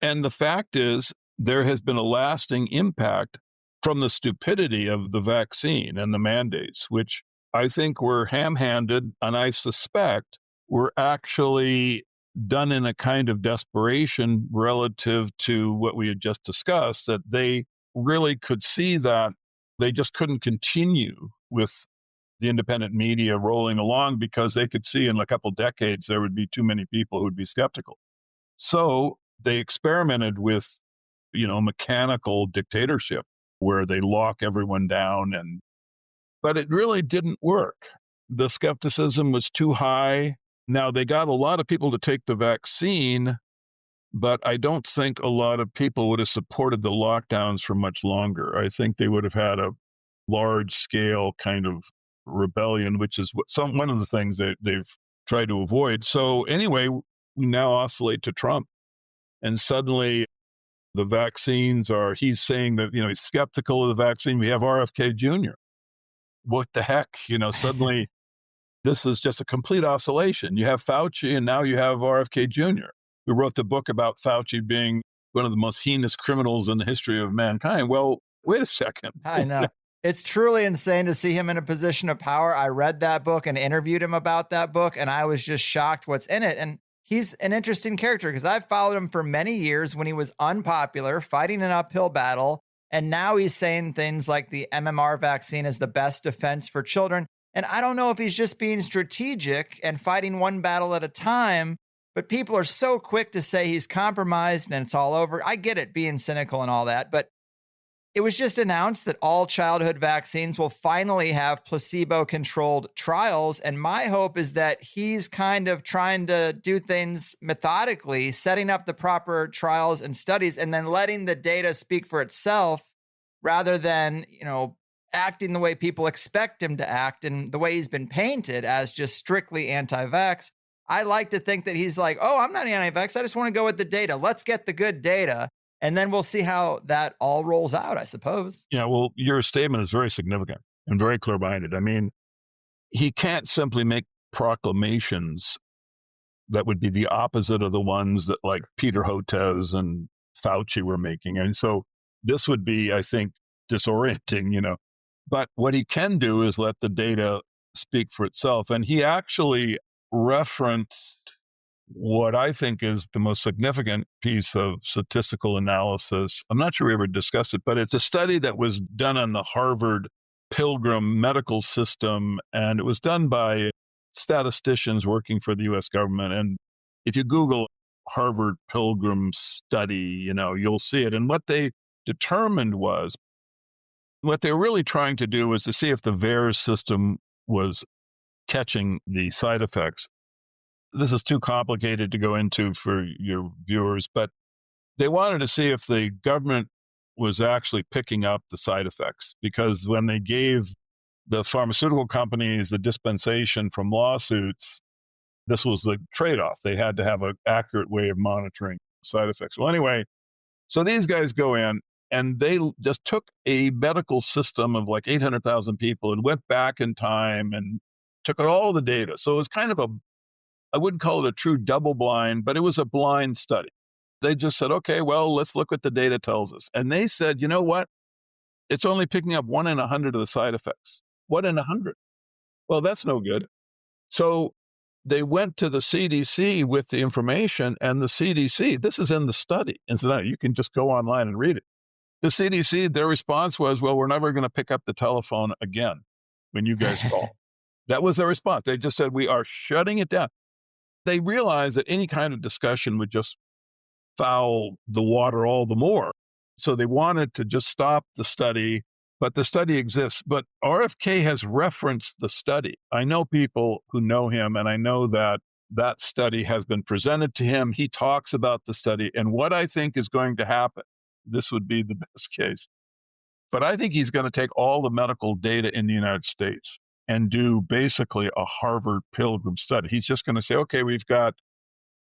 S3: And the fact is, there has been a lasting impact from the stupidity of the vaccine and the mandates, which I think were ham-handed, and I suspect were actually done in a kind of desperation relative to what we had just discussed, that they really could see that they just couldn't continue with the independent media rolling along because they could see in a couple decades there would be too many people who would be skeptical. So they experimented with, mechanical dictatorship where they lock everyone down, but it really didn't work. The skepticism was too high. Now, they got a lot of people to take the vaccine, but I don't think a lot of people would have supported the lockdowns for much longer. I think they would have had a large-scale kind of rebellion, which is one of the things that they've tried to avoid. So anyway, we now oscillate to Trump, and suddenly the vaccines he's saying that, he's skeptical of the vaccine. We have RFK Jr. What the heck? Suddenly this is just a complete oscillation. You have Fauci and now you have RFK Jr., who wrote the book about Fauci being one of the most heinous criminals in the history of mankind. Well, wait a second.
S2: I know. It's truly insane to see him in a position of power. I read that book and interviewed him about that book, and I was just shocked what's in it. And he's an interesting character because I've followed him for many years when he was unpopular, fighting an uphill battle. And now he's saying things like the MMR vaccine is the best defense for children. And I don't know if he's just being strategic and fighting one battle at a time, but people are so quick to say he's compromised and it's all over. I get it, being cynical and all that, but it was just announced that all childhood vaccines will finally have placebo-controlled trials. And my hope is that he's kind of trying to do things methodically, setting up the proper trials and studies, and then letting the data speak for itself rather than, acting the way people expect him to act and the way he's been painted as just strictly anti-vax. I like to think that he's like, oh, I'm not anti-vax. I just want to go with the data. Let's get the good data. And then we'll see how that all rolls out, I suppose.
S3: Yeah, well, your statement is very significant and very clear-minded. I mean, he can't simply make proclamations that would be the opposite of the ones that like Peter Hotez and Fauci were making. And so this would be, I think, disorienting. But what he can do is let the data speak for itself. And he actually referenced what I think is the most significant piece of statistical analysis. I'm not sure we ever discussed it, but it's a study that was done on the Harvard Pilgrim medical system, and it was done by statisticians working for the US government. And if you Google Harvard Pilgrim study, you'll see it. And what they determined was, what they were really trying to do was to see if the VAERS system was catching the side effects. This is too complicated to go into for your viewers, but they wanted to see if the government was actually picking up the side effects, because when they gave the pharmaceutical companies the dispensation from lawsuits, this was the trade-off. They had to have an accurate way of monitoring side effects. Well, anyway, so these guys go in and they just took a medical system of like 800,000 people and went back in time and took all of the data. So it was kind of I wouldn't call it a true double blind, but it was a blind study. They just said, okay, well, let's look what the data tells us. And they said, you know what? It's only picking up 1 in 100 of the side effects. 1 in 100. Well, that's no good. So they went to the CDC with the information, and the CDC, this is in the study. Incidentally, you can just go online and read it. The CDC, their response was, well, we're never going to pick up the telephone again when you guys call. That was their response. They just said, we are shutting it down. They realized that any kind of discussion would just foul the water all the more. So they wanted to just stop the study, but the study exists. But RFK has referenced the study. I know people who know him, and I know that that study has been presented to him. He talks about the study, and what I think is going to happen, this would be the best case, but I think he's going to take all the medical data in the United States and do basically a Harvard Pilgrim study. He's just going to say, okay, we've got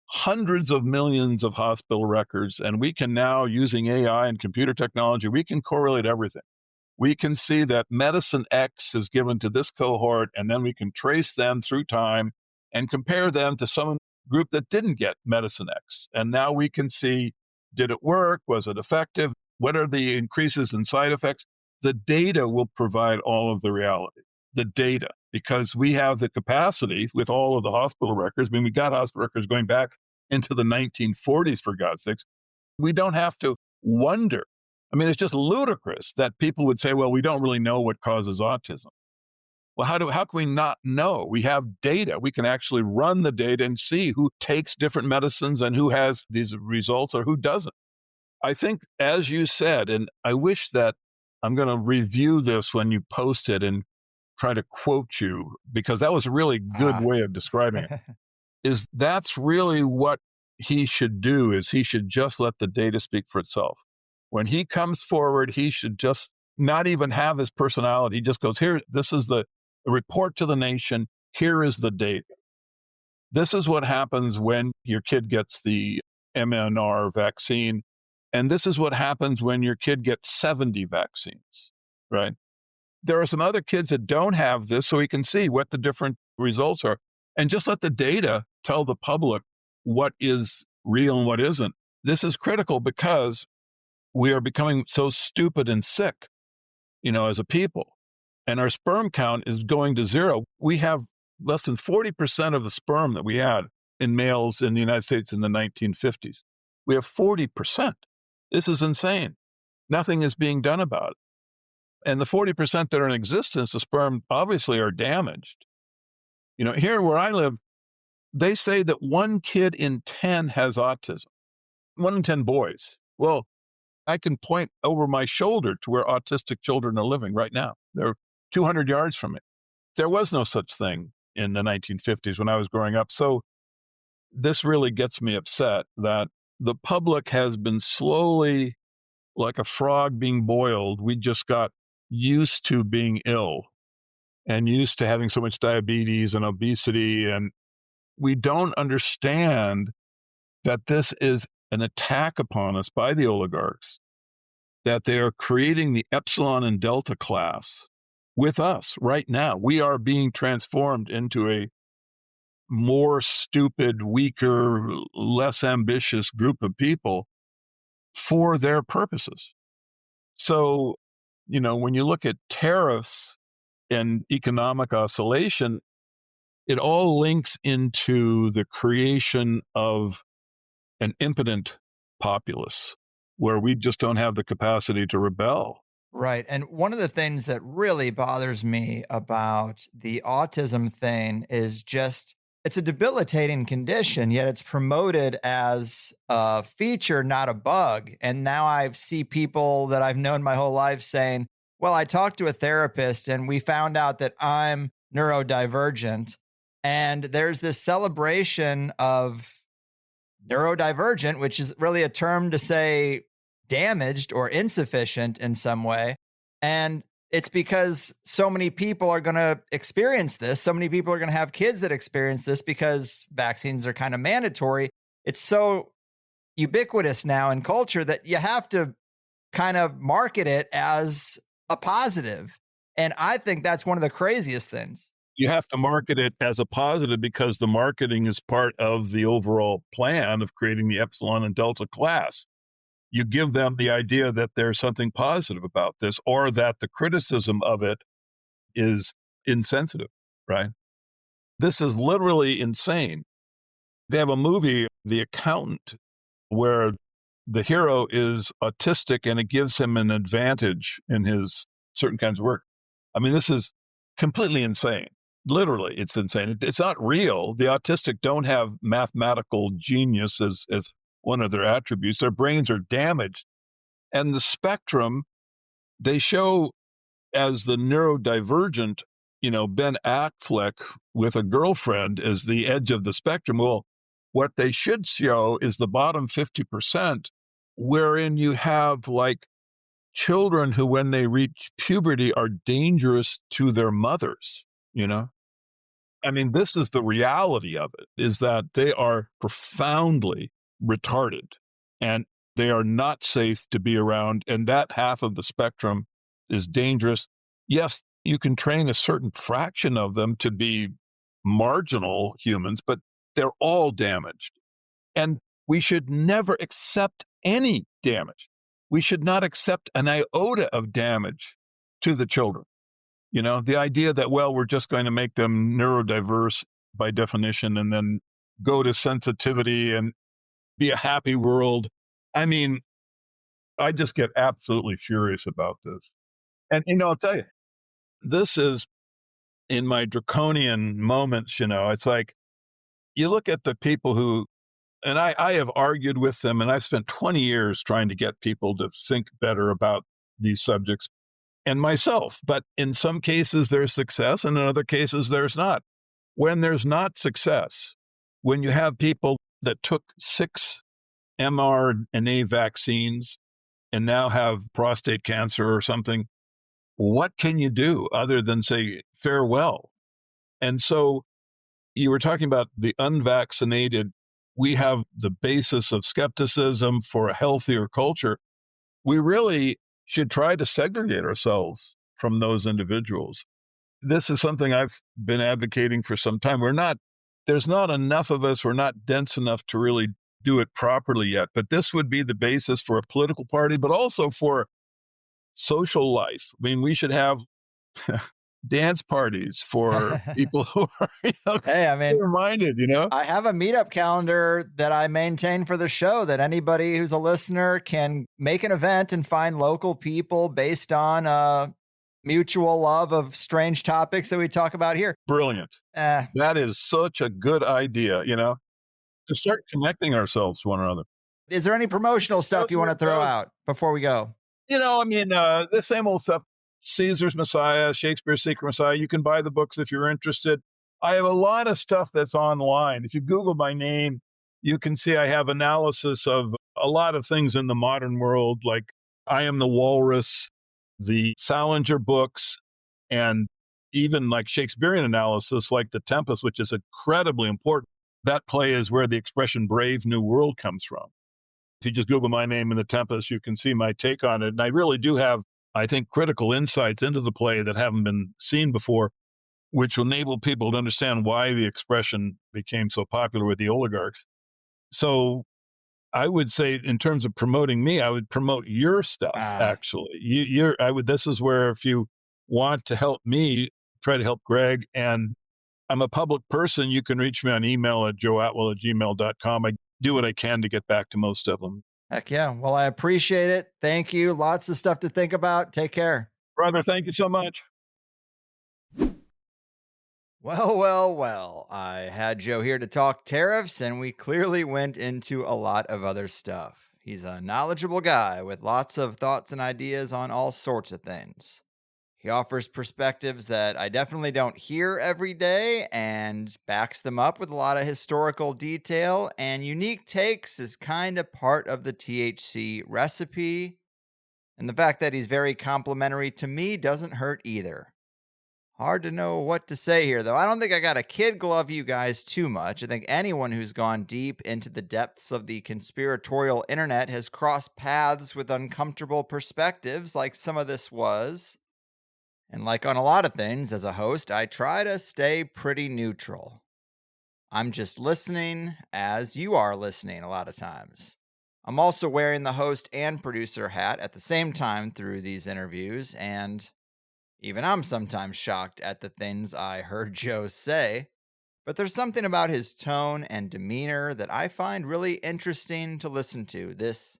S3: hundreds of millions of hospital records, and we can now, using AI and computer technology, we can correlate everything. We can see that medicine X is given to this cohort, and then we can trace them through time and compare them to some group that didn't get medicine X. And now we can see, did it work? Was it effective? What are the increases in side effects? The data will provide all of the reality. The data, because we have the capacity with all of the hospital records. I mean, we got hospital records going back into the 1940s, for God's sakes. We don't have to wonder. I mean, it's just ludicrous that people would say, well, we don't really know what causes autism. Well, how can we not know? We have data. We can actually run the data and see who takes different medicines and who has these results or who doesn't. I think, as you said, and I wish that I'm going to review this when you post it and try to quote you, because that was a really good way of describing it, is that's really what he should do, is he should just let the data speak for itself. When he comes forward, he should just not even have his personality. He just goes, here, this is the report to the nation. Here is the data. This is what happens when your kid gets the MNR vaccine. And this is what happens when your kid gets 70 vaccines, right? There are some other kids that don't have this, so we can see what the different results are. And just let the data tell the public what is real and what isn't. This is critical because we are becoming so stupid and sick, as a people. And our sperm count is going to zero. We have less than 40% of the sperm that we had in males in the United States in the 1950s. We have 40%. This is insane. Nothing is being done about it. And the 40% that are in existence, the sperm obviously are damaged. Here where I live, they say that 1 kid in 10 has autism, 1 in 10 boys. Well, I can point over my shoulder to where autistic children are living right now. They're 200 yards from me. There was no such thing in the 1950s when I was growing up. So this really gets me upset that the public has been slowly, like a frog being boiled. We just got used to being ill and used to having so much diabetes and obesity, and we don't understand that this is an attack upon us by the oligarchs, that they are creating the epsilon and delta class with us right now. We are being transformed into a more stupid, weaker, less ambitious group of people for their purposes. So, when you look at tariffs and economic oscillation, it all links into the creation of an impotent populace where we just don't have the capacity to rebel.
S2: Right. And one of the things that really bothers me about the autism thing is just it's a debilitating condition, yet it's promoted as a feature, not a bug. And now I see people that I've known my whole life saying, well, I talked to a therapist and we found out that I'm neurodivergent. And there's this celebration of neurodivergent, which is really a term to say damaged or insufficient in some way. And it's because so many people are going to experience this. So many people are going to have kids that experience this because vaccines are kind of mandatory. It's so ubiquitous now in culture that you have to kind of market it as a positive. And I think that's one of the craziest things.
S3: You have to market it as a positive because the marketing is part of the overall plan of creating the epsilon and delta class. You give them the idea that there's something positive about this or that the criticism of it is insensitive, right? This is literally insane. They have a movie, The Accountant, where the hero is autistic and it gives him an advantage in his certain kinds of work. I mean, this is completely insane. Literally, it's insane. It's not real. The autistic don't have mathematical genius as one of their attributes. Their brains are damaged. And the spectrum, they show as the neurodivergent, Ben Affleck with a girlfriend as the edge of the spectrum. Well, what they should show is the bottom 50%, wherein you have like children who, when they reach puberty, are dangerous to their mothers, I mean, this is the reality of it, is that they are profoundly retarded and they are not safe to be around. And that half of the spectrum is dangerous. Yes, you can train a certain fraction of them to be marginal humans, but they're all damaged. And we should never accept any damage. We should not accept an iota of damage to the children. The idea that, well, we're just going to make them neurodiverse by definition and then go to sensitivity and be a happy world. I mean, I just get absolutely furious about this. And, I'll tell you, this is in my draconian moments, it's like you look at the people who, and I have argued with them and I've spent 20 years trying to get people to think better about these subjects and myself. But in some cases there's success and in other cases there's not. When there's not success, when you have people that took 6 mRNA vaccines and now have prostate cancer or something, what can you do other than say farewell? And so you were talking about the unvaccinated. We have the basis of skepticism for a healthier culture. We really should try to segregate ourselves from those individuals. This is something I've been advocating for some time. There's not enough of us. We're not dense enough to really do it properly yet. But this would be the basis for a political party, but also for social life. I mean, we should have dance parties for people who are
S2: Hey, I mean,
S3: reminded,
S2: I have a meetup calendar that I maintain for the show that anybody who's a listener can make an event and find local people based on mutual love of strange topics that we talk about here.
S3: Brilliant. That is such a good idea, to start connecting ourselves to one another.
S2: Is there any promotional stuff you want to throw out before we go?
S3: The same old stuff. Caesar's Messiah, Shakespeare's Secret Messiah. You can buy the books if you're interested. I have a lot of stuff that's online. If you Google my name, you can see I have analysis of a lot of things in the modern world, like I Am the Walrus, the Salinger books, and even like Shakespearean analysis, like The Tempest, which is incredibly important. that play is where the expression Brave New World comes from. If you just Google my name in the Tempest, you can see my take on it. And I really do have, I think, critical insights into the play that haven't been seen before, which will enable people to understand why the expression became so popular with the oligarchs. So I would say, in terms of promoting me, I would promote your stuff. Actually, This is where, if you want to help me, try to help Greg. And I'm a public person. You can reach me on email at joeatwill@gmail.com. I do what I can to get back to most of them.
S2: Heck yeah. Well, I appreciate it. Thank you. Lots of stuff to think about. Take care.
S3: Brother, thank you so much.
S2: Well. I had Joe here to talk tariffs, and we clearly went into a lot of other stuff. He's a knowledgeable guy with lots of thoughts and ideas on all sorts of things. He offers perspectives that I definitely don't hear every day and backs them up with a lot of historical detail, and unique takes is kind of part of the THC recipe. And the fact that he's very complimentary to me doesn't hurt either. Hard to know what to say here, though. I don't think I got to kid glove you guys too much. I think anyone who's gone deep into the depths of the conspiratorial internet has crossed paths with uncomfortable perspectives, like some of this was. And like on a lot of things, as a host, I try to stay pretty neutral. I'm just listening as you are listening a lot of times. I'm also wearing the host and producer hat at the same time through these interviews, and even I'm sometimes shocked at the things I heard Joe say. But there's something about his tone and demeanor that I find really interesting to listen to. This,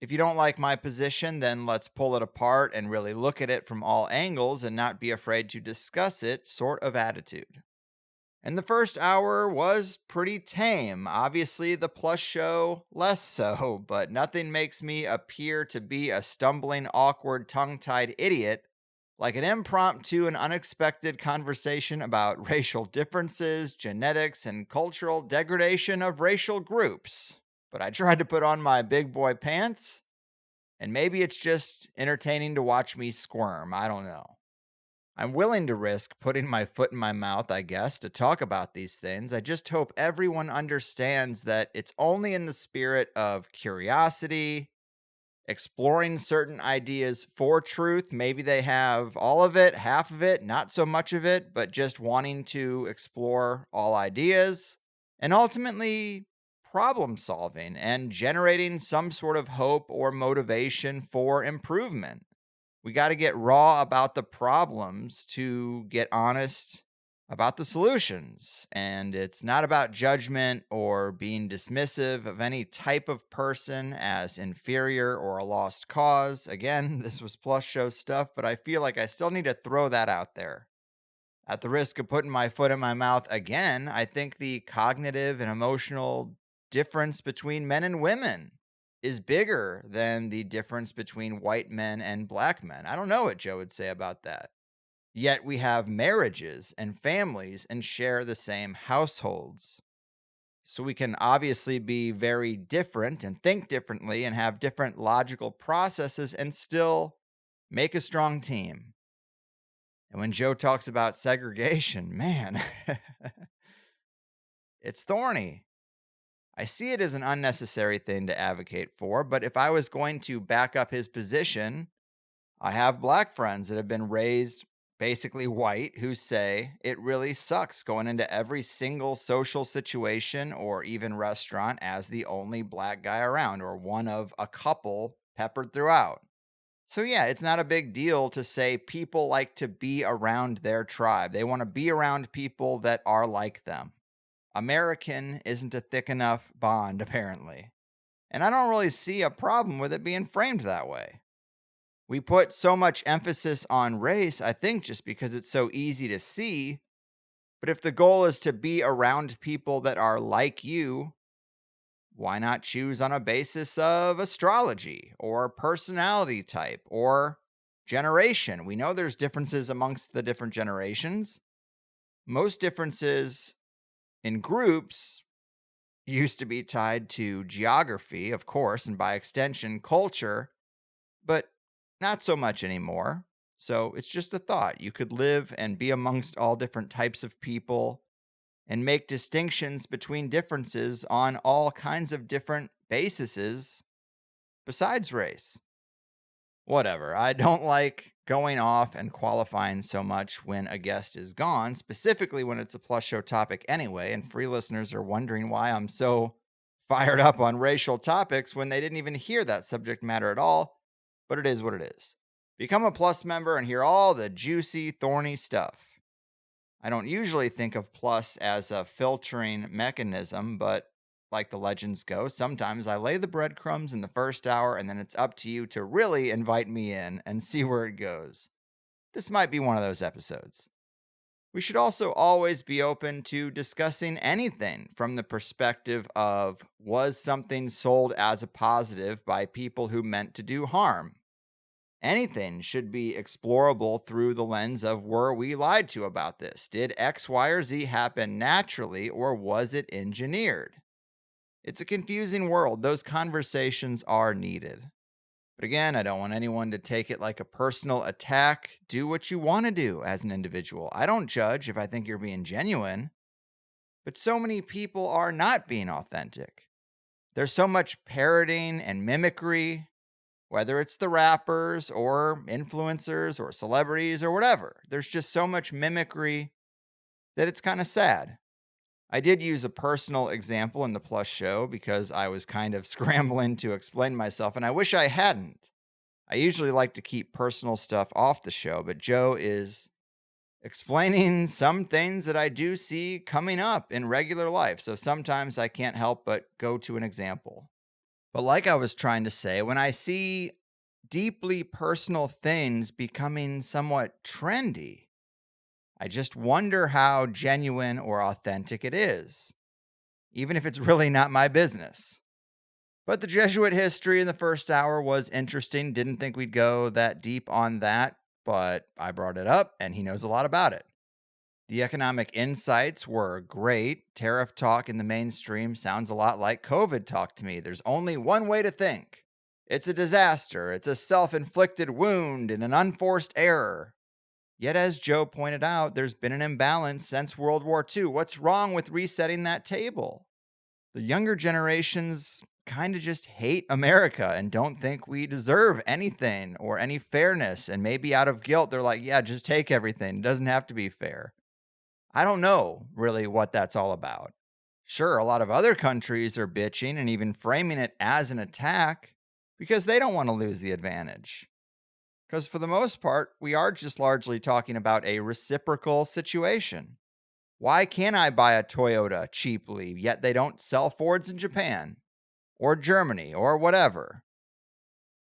S2: if you don't like my position, then let's pull it apart and really look at it from all angles and not be afraid to discuss it sort of attitude. And the first hour was pretty tame. Obviously, the plus show less so, but nothing makes me appear to be a stumbling, awkward, tongue-tied idiot like an impromptu and unexpected conversation about racial differences, genetics, and cultural degradation of racial groups. But I tried to put on my big boy pants, and maybe it's just entertaining to watch me squirm. I don't know. I'm willing to risk putting my foot in my mouth, I guess, to talk about these things. I just hope everyone understands that it's only in the spirit of curiosity, exploring certain ideas for truth. Maybe they have all of it, half of it, not so much of it, but just wanting to explore all ideas, and ultimately problem solving and generating some sort of hope or motivation for improvement. We got to get raw about the problems to get honest about the solutions. And it's not about judgment or being dismissive of any type of person as inferior or a lost cause. Again, this was plus show stuff, but I feel like I still need to throw that out there. At the risk of putting my foot in my mouth again, I think the cognitive and emotional difference between men and women is bigger than the difference between white men and black men. I don't know what Joe would say about that. Yet we have marriages and families and share the same households. So we can obviously be very different and think differently and have different logical processes and still make a strong team. And when Joe talks about segregation, man, it's thorny. I see it as an unnecessary thing to advocate for, but if I was going to back up his position, I have black friends that have been raised basically white who say it really sucks going into every single social situation or even restaurant as the only black guy around or one of a couple peppered throughout. So yeah, it's not a big deal to say people like to be around their tribe. They want to be around people that are like them. American isn't a thick enough bond, apparently. And I don't really see a problem with it being framed that way. We put so much emphasis on race, I think, just because it's so easy to see. But if the goal is to be around people that are like you, why not choose on a basis of astrology or personality type or generation? We know there's differences amongst the different generations. Most differences in groups used to be tied to geography, of course, and by extension, culture, but not so much anymore. So it's just a thought. You could live and be amongst all different types of people and make distinctions between differences on all kinds of different bases besides race. Whatever. I don't like going off and qualifying so much when a guest is gone, specifically when it's a plus show topic anyway, and free listeners are wondering why I'm so fired up on racial topics when they didn't even hear that subject matter at all, but it is what it is. Become a plus member and hear all the juicy, thorny stuff. I don't usually think of plus as a filtering mechanism, but like the legends go, sometimes I lay the breadcrumbs in the first hour and then it's up to you to really invite me in and see where it goes. This might be one of those episodes. We should also always be open to discussing anything from the perspective of, was something sold as a positive by people who meant to do harm? Anything should be explorable through the lens of, were we lied to about this? Did X, Y, or Z happen naturally, or was it engineered? It's a confusing world. Those conversations are needed. But again, I don't want anyone to take it like a personal attack. Do what you want to do as an individual. I don't judge if I think you're being genuine. But so many people are not being authentic. There's so much parroting and mimicry, whether it's the rappers or influencers or celebrities or whatever. There's just so much mimicry that it's kind of sad. I did use a personal example in the Plus show because I was kind of scrambling to explain myself, and I wish I hadn't. I usually like to keep personal stuff off the show, but Joe is explaining some things that I do see coming up in regular life, so sometimes I can't help but go to an example. But like I was trying to say, when I see deeply personal things becoming somewhat trendy, I just wonder how genuine or authentic it is, even if it's really not my business. But the Jesuit history in the first hour was interesting. Didn't think we'd go that deep on that, but I brought it up, and he knows a lot about it. The economic insights were great. Tariff talk in the mainstream sounds a lot like COVID talk to me. There's only one way to think. It's a disaster. It's a self-inflicted wound and an unforced error. Yet, as Joe pointed out, there's been an imbalance since World War II. What's wrong with resetting that table? The younger generations kind of just hate America and don't think we deserve anything or any fairness. And maybe out of guilt, they're like, yeah, just take everything. It doesn't have to be fair. I don't know really what that's all about. Sure, a lot of other countries are bitching and even framing it as an attack because they don't want to lose the advantage. Because for the most part, we are just largely talking about a reciprocal situation. Why can't I buy a Toyota cheaply, yet they don't sell Fords in Japan, or Germany, or whatever?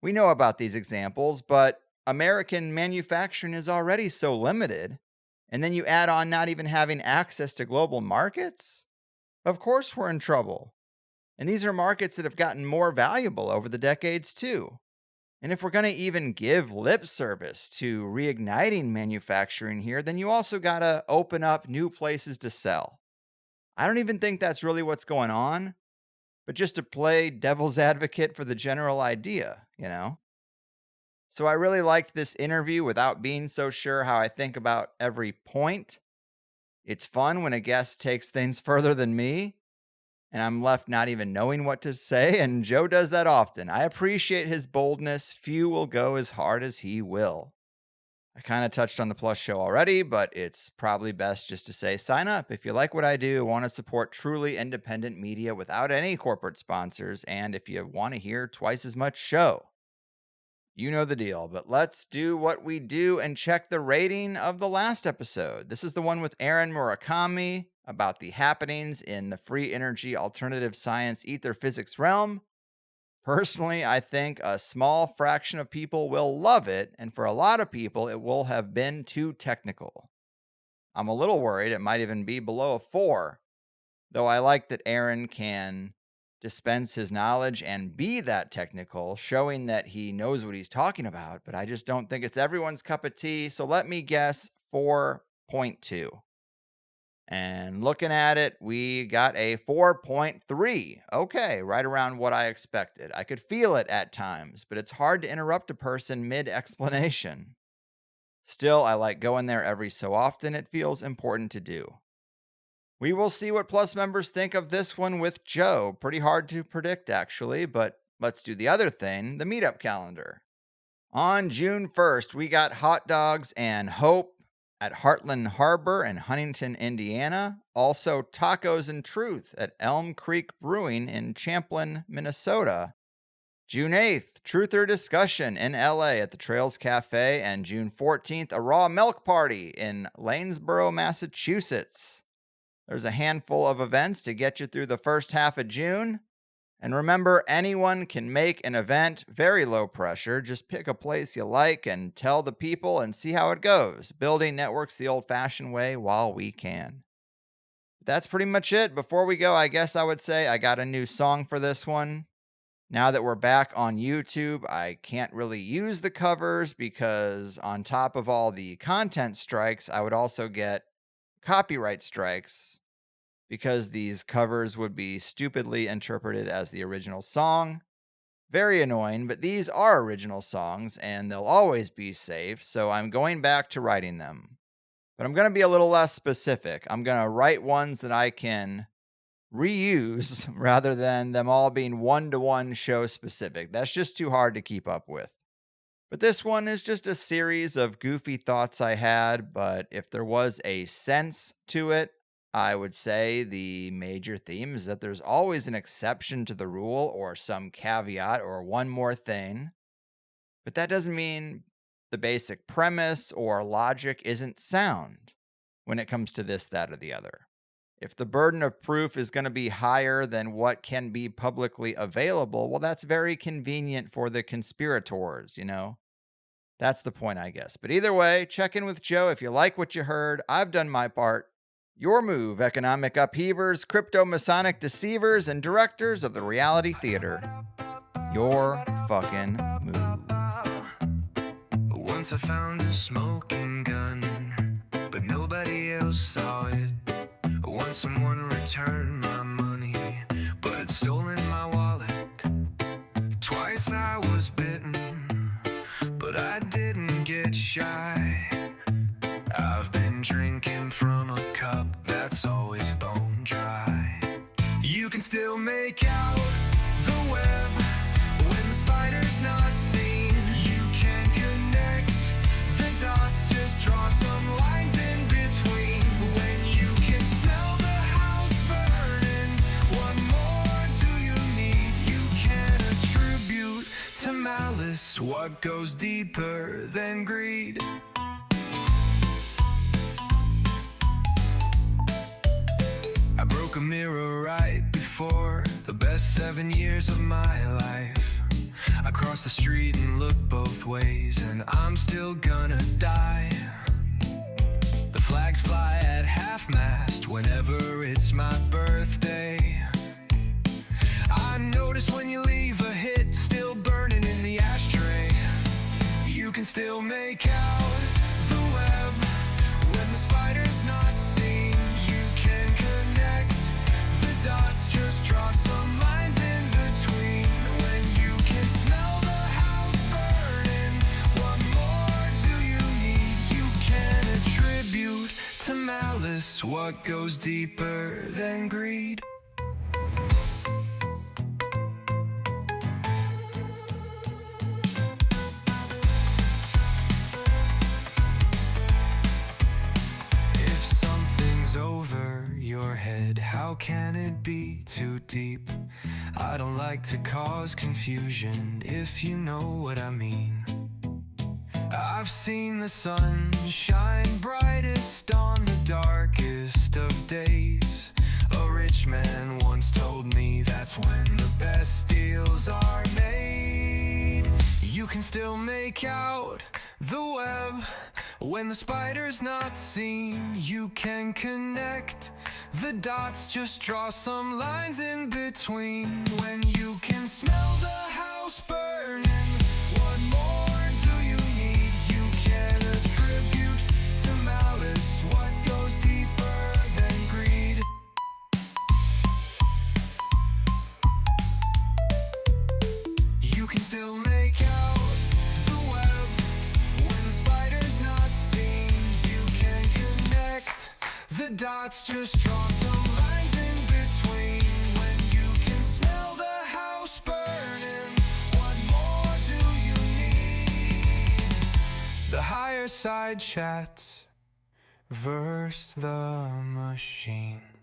S2: We know about these examples, but American manufacturing is already so limited, and then you add on not even having access to global markets? Of course we're in trouble. And these are markets that have gotten more valuable over the decades too. And if we're going to even give lip service to reigniting manufacturing here, then you also got to open up new places to sell. I don't even think that's really what's going on, but just to play devil's advocate for the general idea, you know? So I really liked this interview without being so sure how I think about every point. It's fun when a guest takes things further than me, and I'm left not even knowing what to say, and Joe does that often. I appreciate his boldness. Few will go as hard as he will. I kind of touched on the Plus show already, but it's probably best just to say sign up if you like what I do, want to support truly independent media without any corporate sponsors, and if you want to hear twice as much show. You know the deal, but let's do what we do and check the rating of the last episode. This is the one with Aaron Murakami about the happenings in the free energy alternative science ether physics realm. Personally, I think a small fraction of people will love it, and for a lot of people, it will have been too technical. I'm a little worried it might even be below a 4, though I like that Aaron can dispense his knowledge and be that technical, showing that he knows what he's talking about, but I just don't think it's everyone's cup of tea, so let me guess 4.2. And looking at it, we got a 4.3. Okay, right around what I expected. I could feel it at times, but it's hard to interrupt a person mid-explanation. Still, I like going there every so often. It feels important to do. We will see what Plus members think of this one with Joe. Pretty hard to predict, actually, but let's do the other thing, the meetup calendar. On June 1st, we got hot dogs and hope at Heartland Harbor in Huntington, Indiana. Also, tacos and truth at Elm Creek Brewing in Champlin, Minnesota. June 8th, Truth or Discussion in LA at the Trails Cafe. And June 14th, a raw milk party in Lanesboro, Massachusetts. There's a handful of events to get you through the first half of June. And remember, anyone can make an event, very low pressure. Just pick a place you like and tell the people and see how it goes. Building networks the old-fashioned way while we can. That's pretty much it. Before we go, I guess I would say I got a new song for this one. Now that we're back on YouTube, I can't really use the covers because on top of all the content strikes, I would also get copyright strikes because these covers would be stupidly interpreted as the original song. Very annoying, but these are original songs and they'll always be safe, so I'm going back to writing them. But I'm going to be a little less specific. I'm going to write ones that I can reuse rather than them all being one-to-one show specific. That's just too hard to keep up with. But this one is just a series of goofy thoughts I had, but if there was a sense to it, I would say the major theme is that there's always an exception to the rule or some caveat or one more thing. But that doesn't mean the basic premise or logic isn't sound when it comes to this, that, or the other. If the burden of proof is going to be higher than what can be publicly available, well, that's very convenient for the conspirators, you know? That's the point, I guess. But either way, check in with Joe if you like what you heard. I've done my part. Your move, economic upheavers, crypto-masonic deceivers, and directors of the reality theater. Your fucking move.
S1: Once I found a smoking gun, but nobody else saw it. Once someone returned my money, but had stolen my wallet. Twice I was bitten, but I didn't get shy. I've been drinking from a cup that's always bone dry. You can still make out the web when the spider's not seen. You can connect the dots, just draw some lines in between. When you can smell the house burning, what more do you need? You can attribute to malice what goes deeper than greed. I broke a mirror right before the best 7 years of my life. I crossed the street and looked both ways, and I'm still gonna die. The flags fly at half-mast whenever it's my birthday. I notice when you leave a hit still burning in the ashtray. You can still make out the web when the spider's not seen. You can connect the dots, just draw some lines in between. When you can smell the house burning, what more do you need? You can attribute to malice what goes deeper than greed. Over your head, how can it be too deep? I don't like to cause confusion, if you know what I mean. I've seen the sun shine brightest on the darkest of days. A rich man once told me that's when the best deals are made. You can still make out the web when the spider's not seen. You can connect the dots, just draw some lines in between. When you can smell the house burning, what more do you need? You can attribute to malice what goes deeper than greed. You can still make out the web when the spider's not seen. You can connect the dots, just draw some fireside chats versus the machine.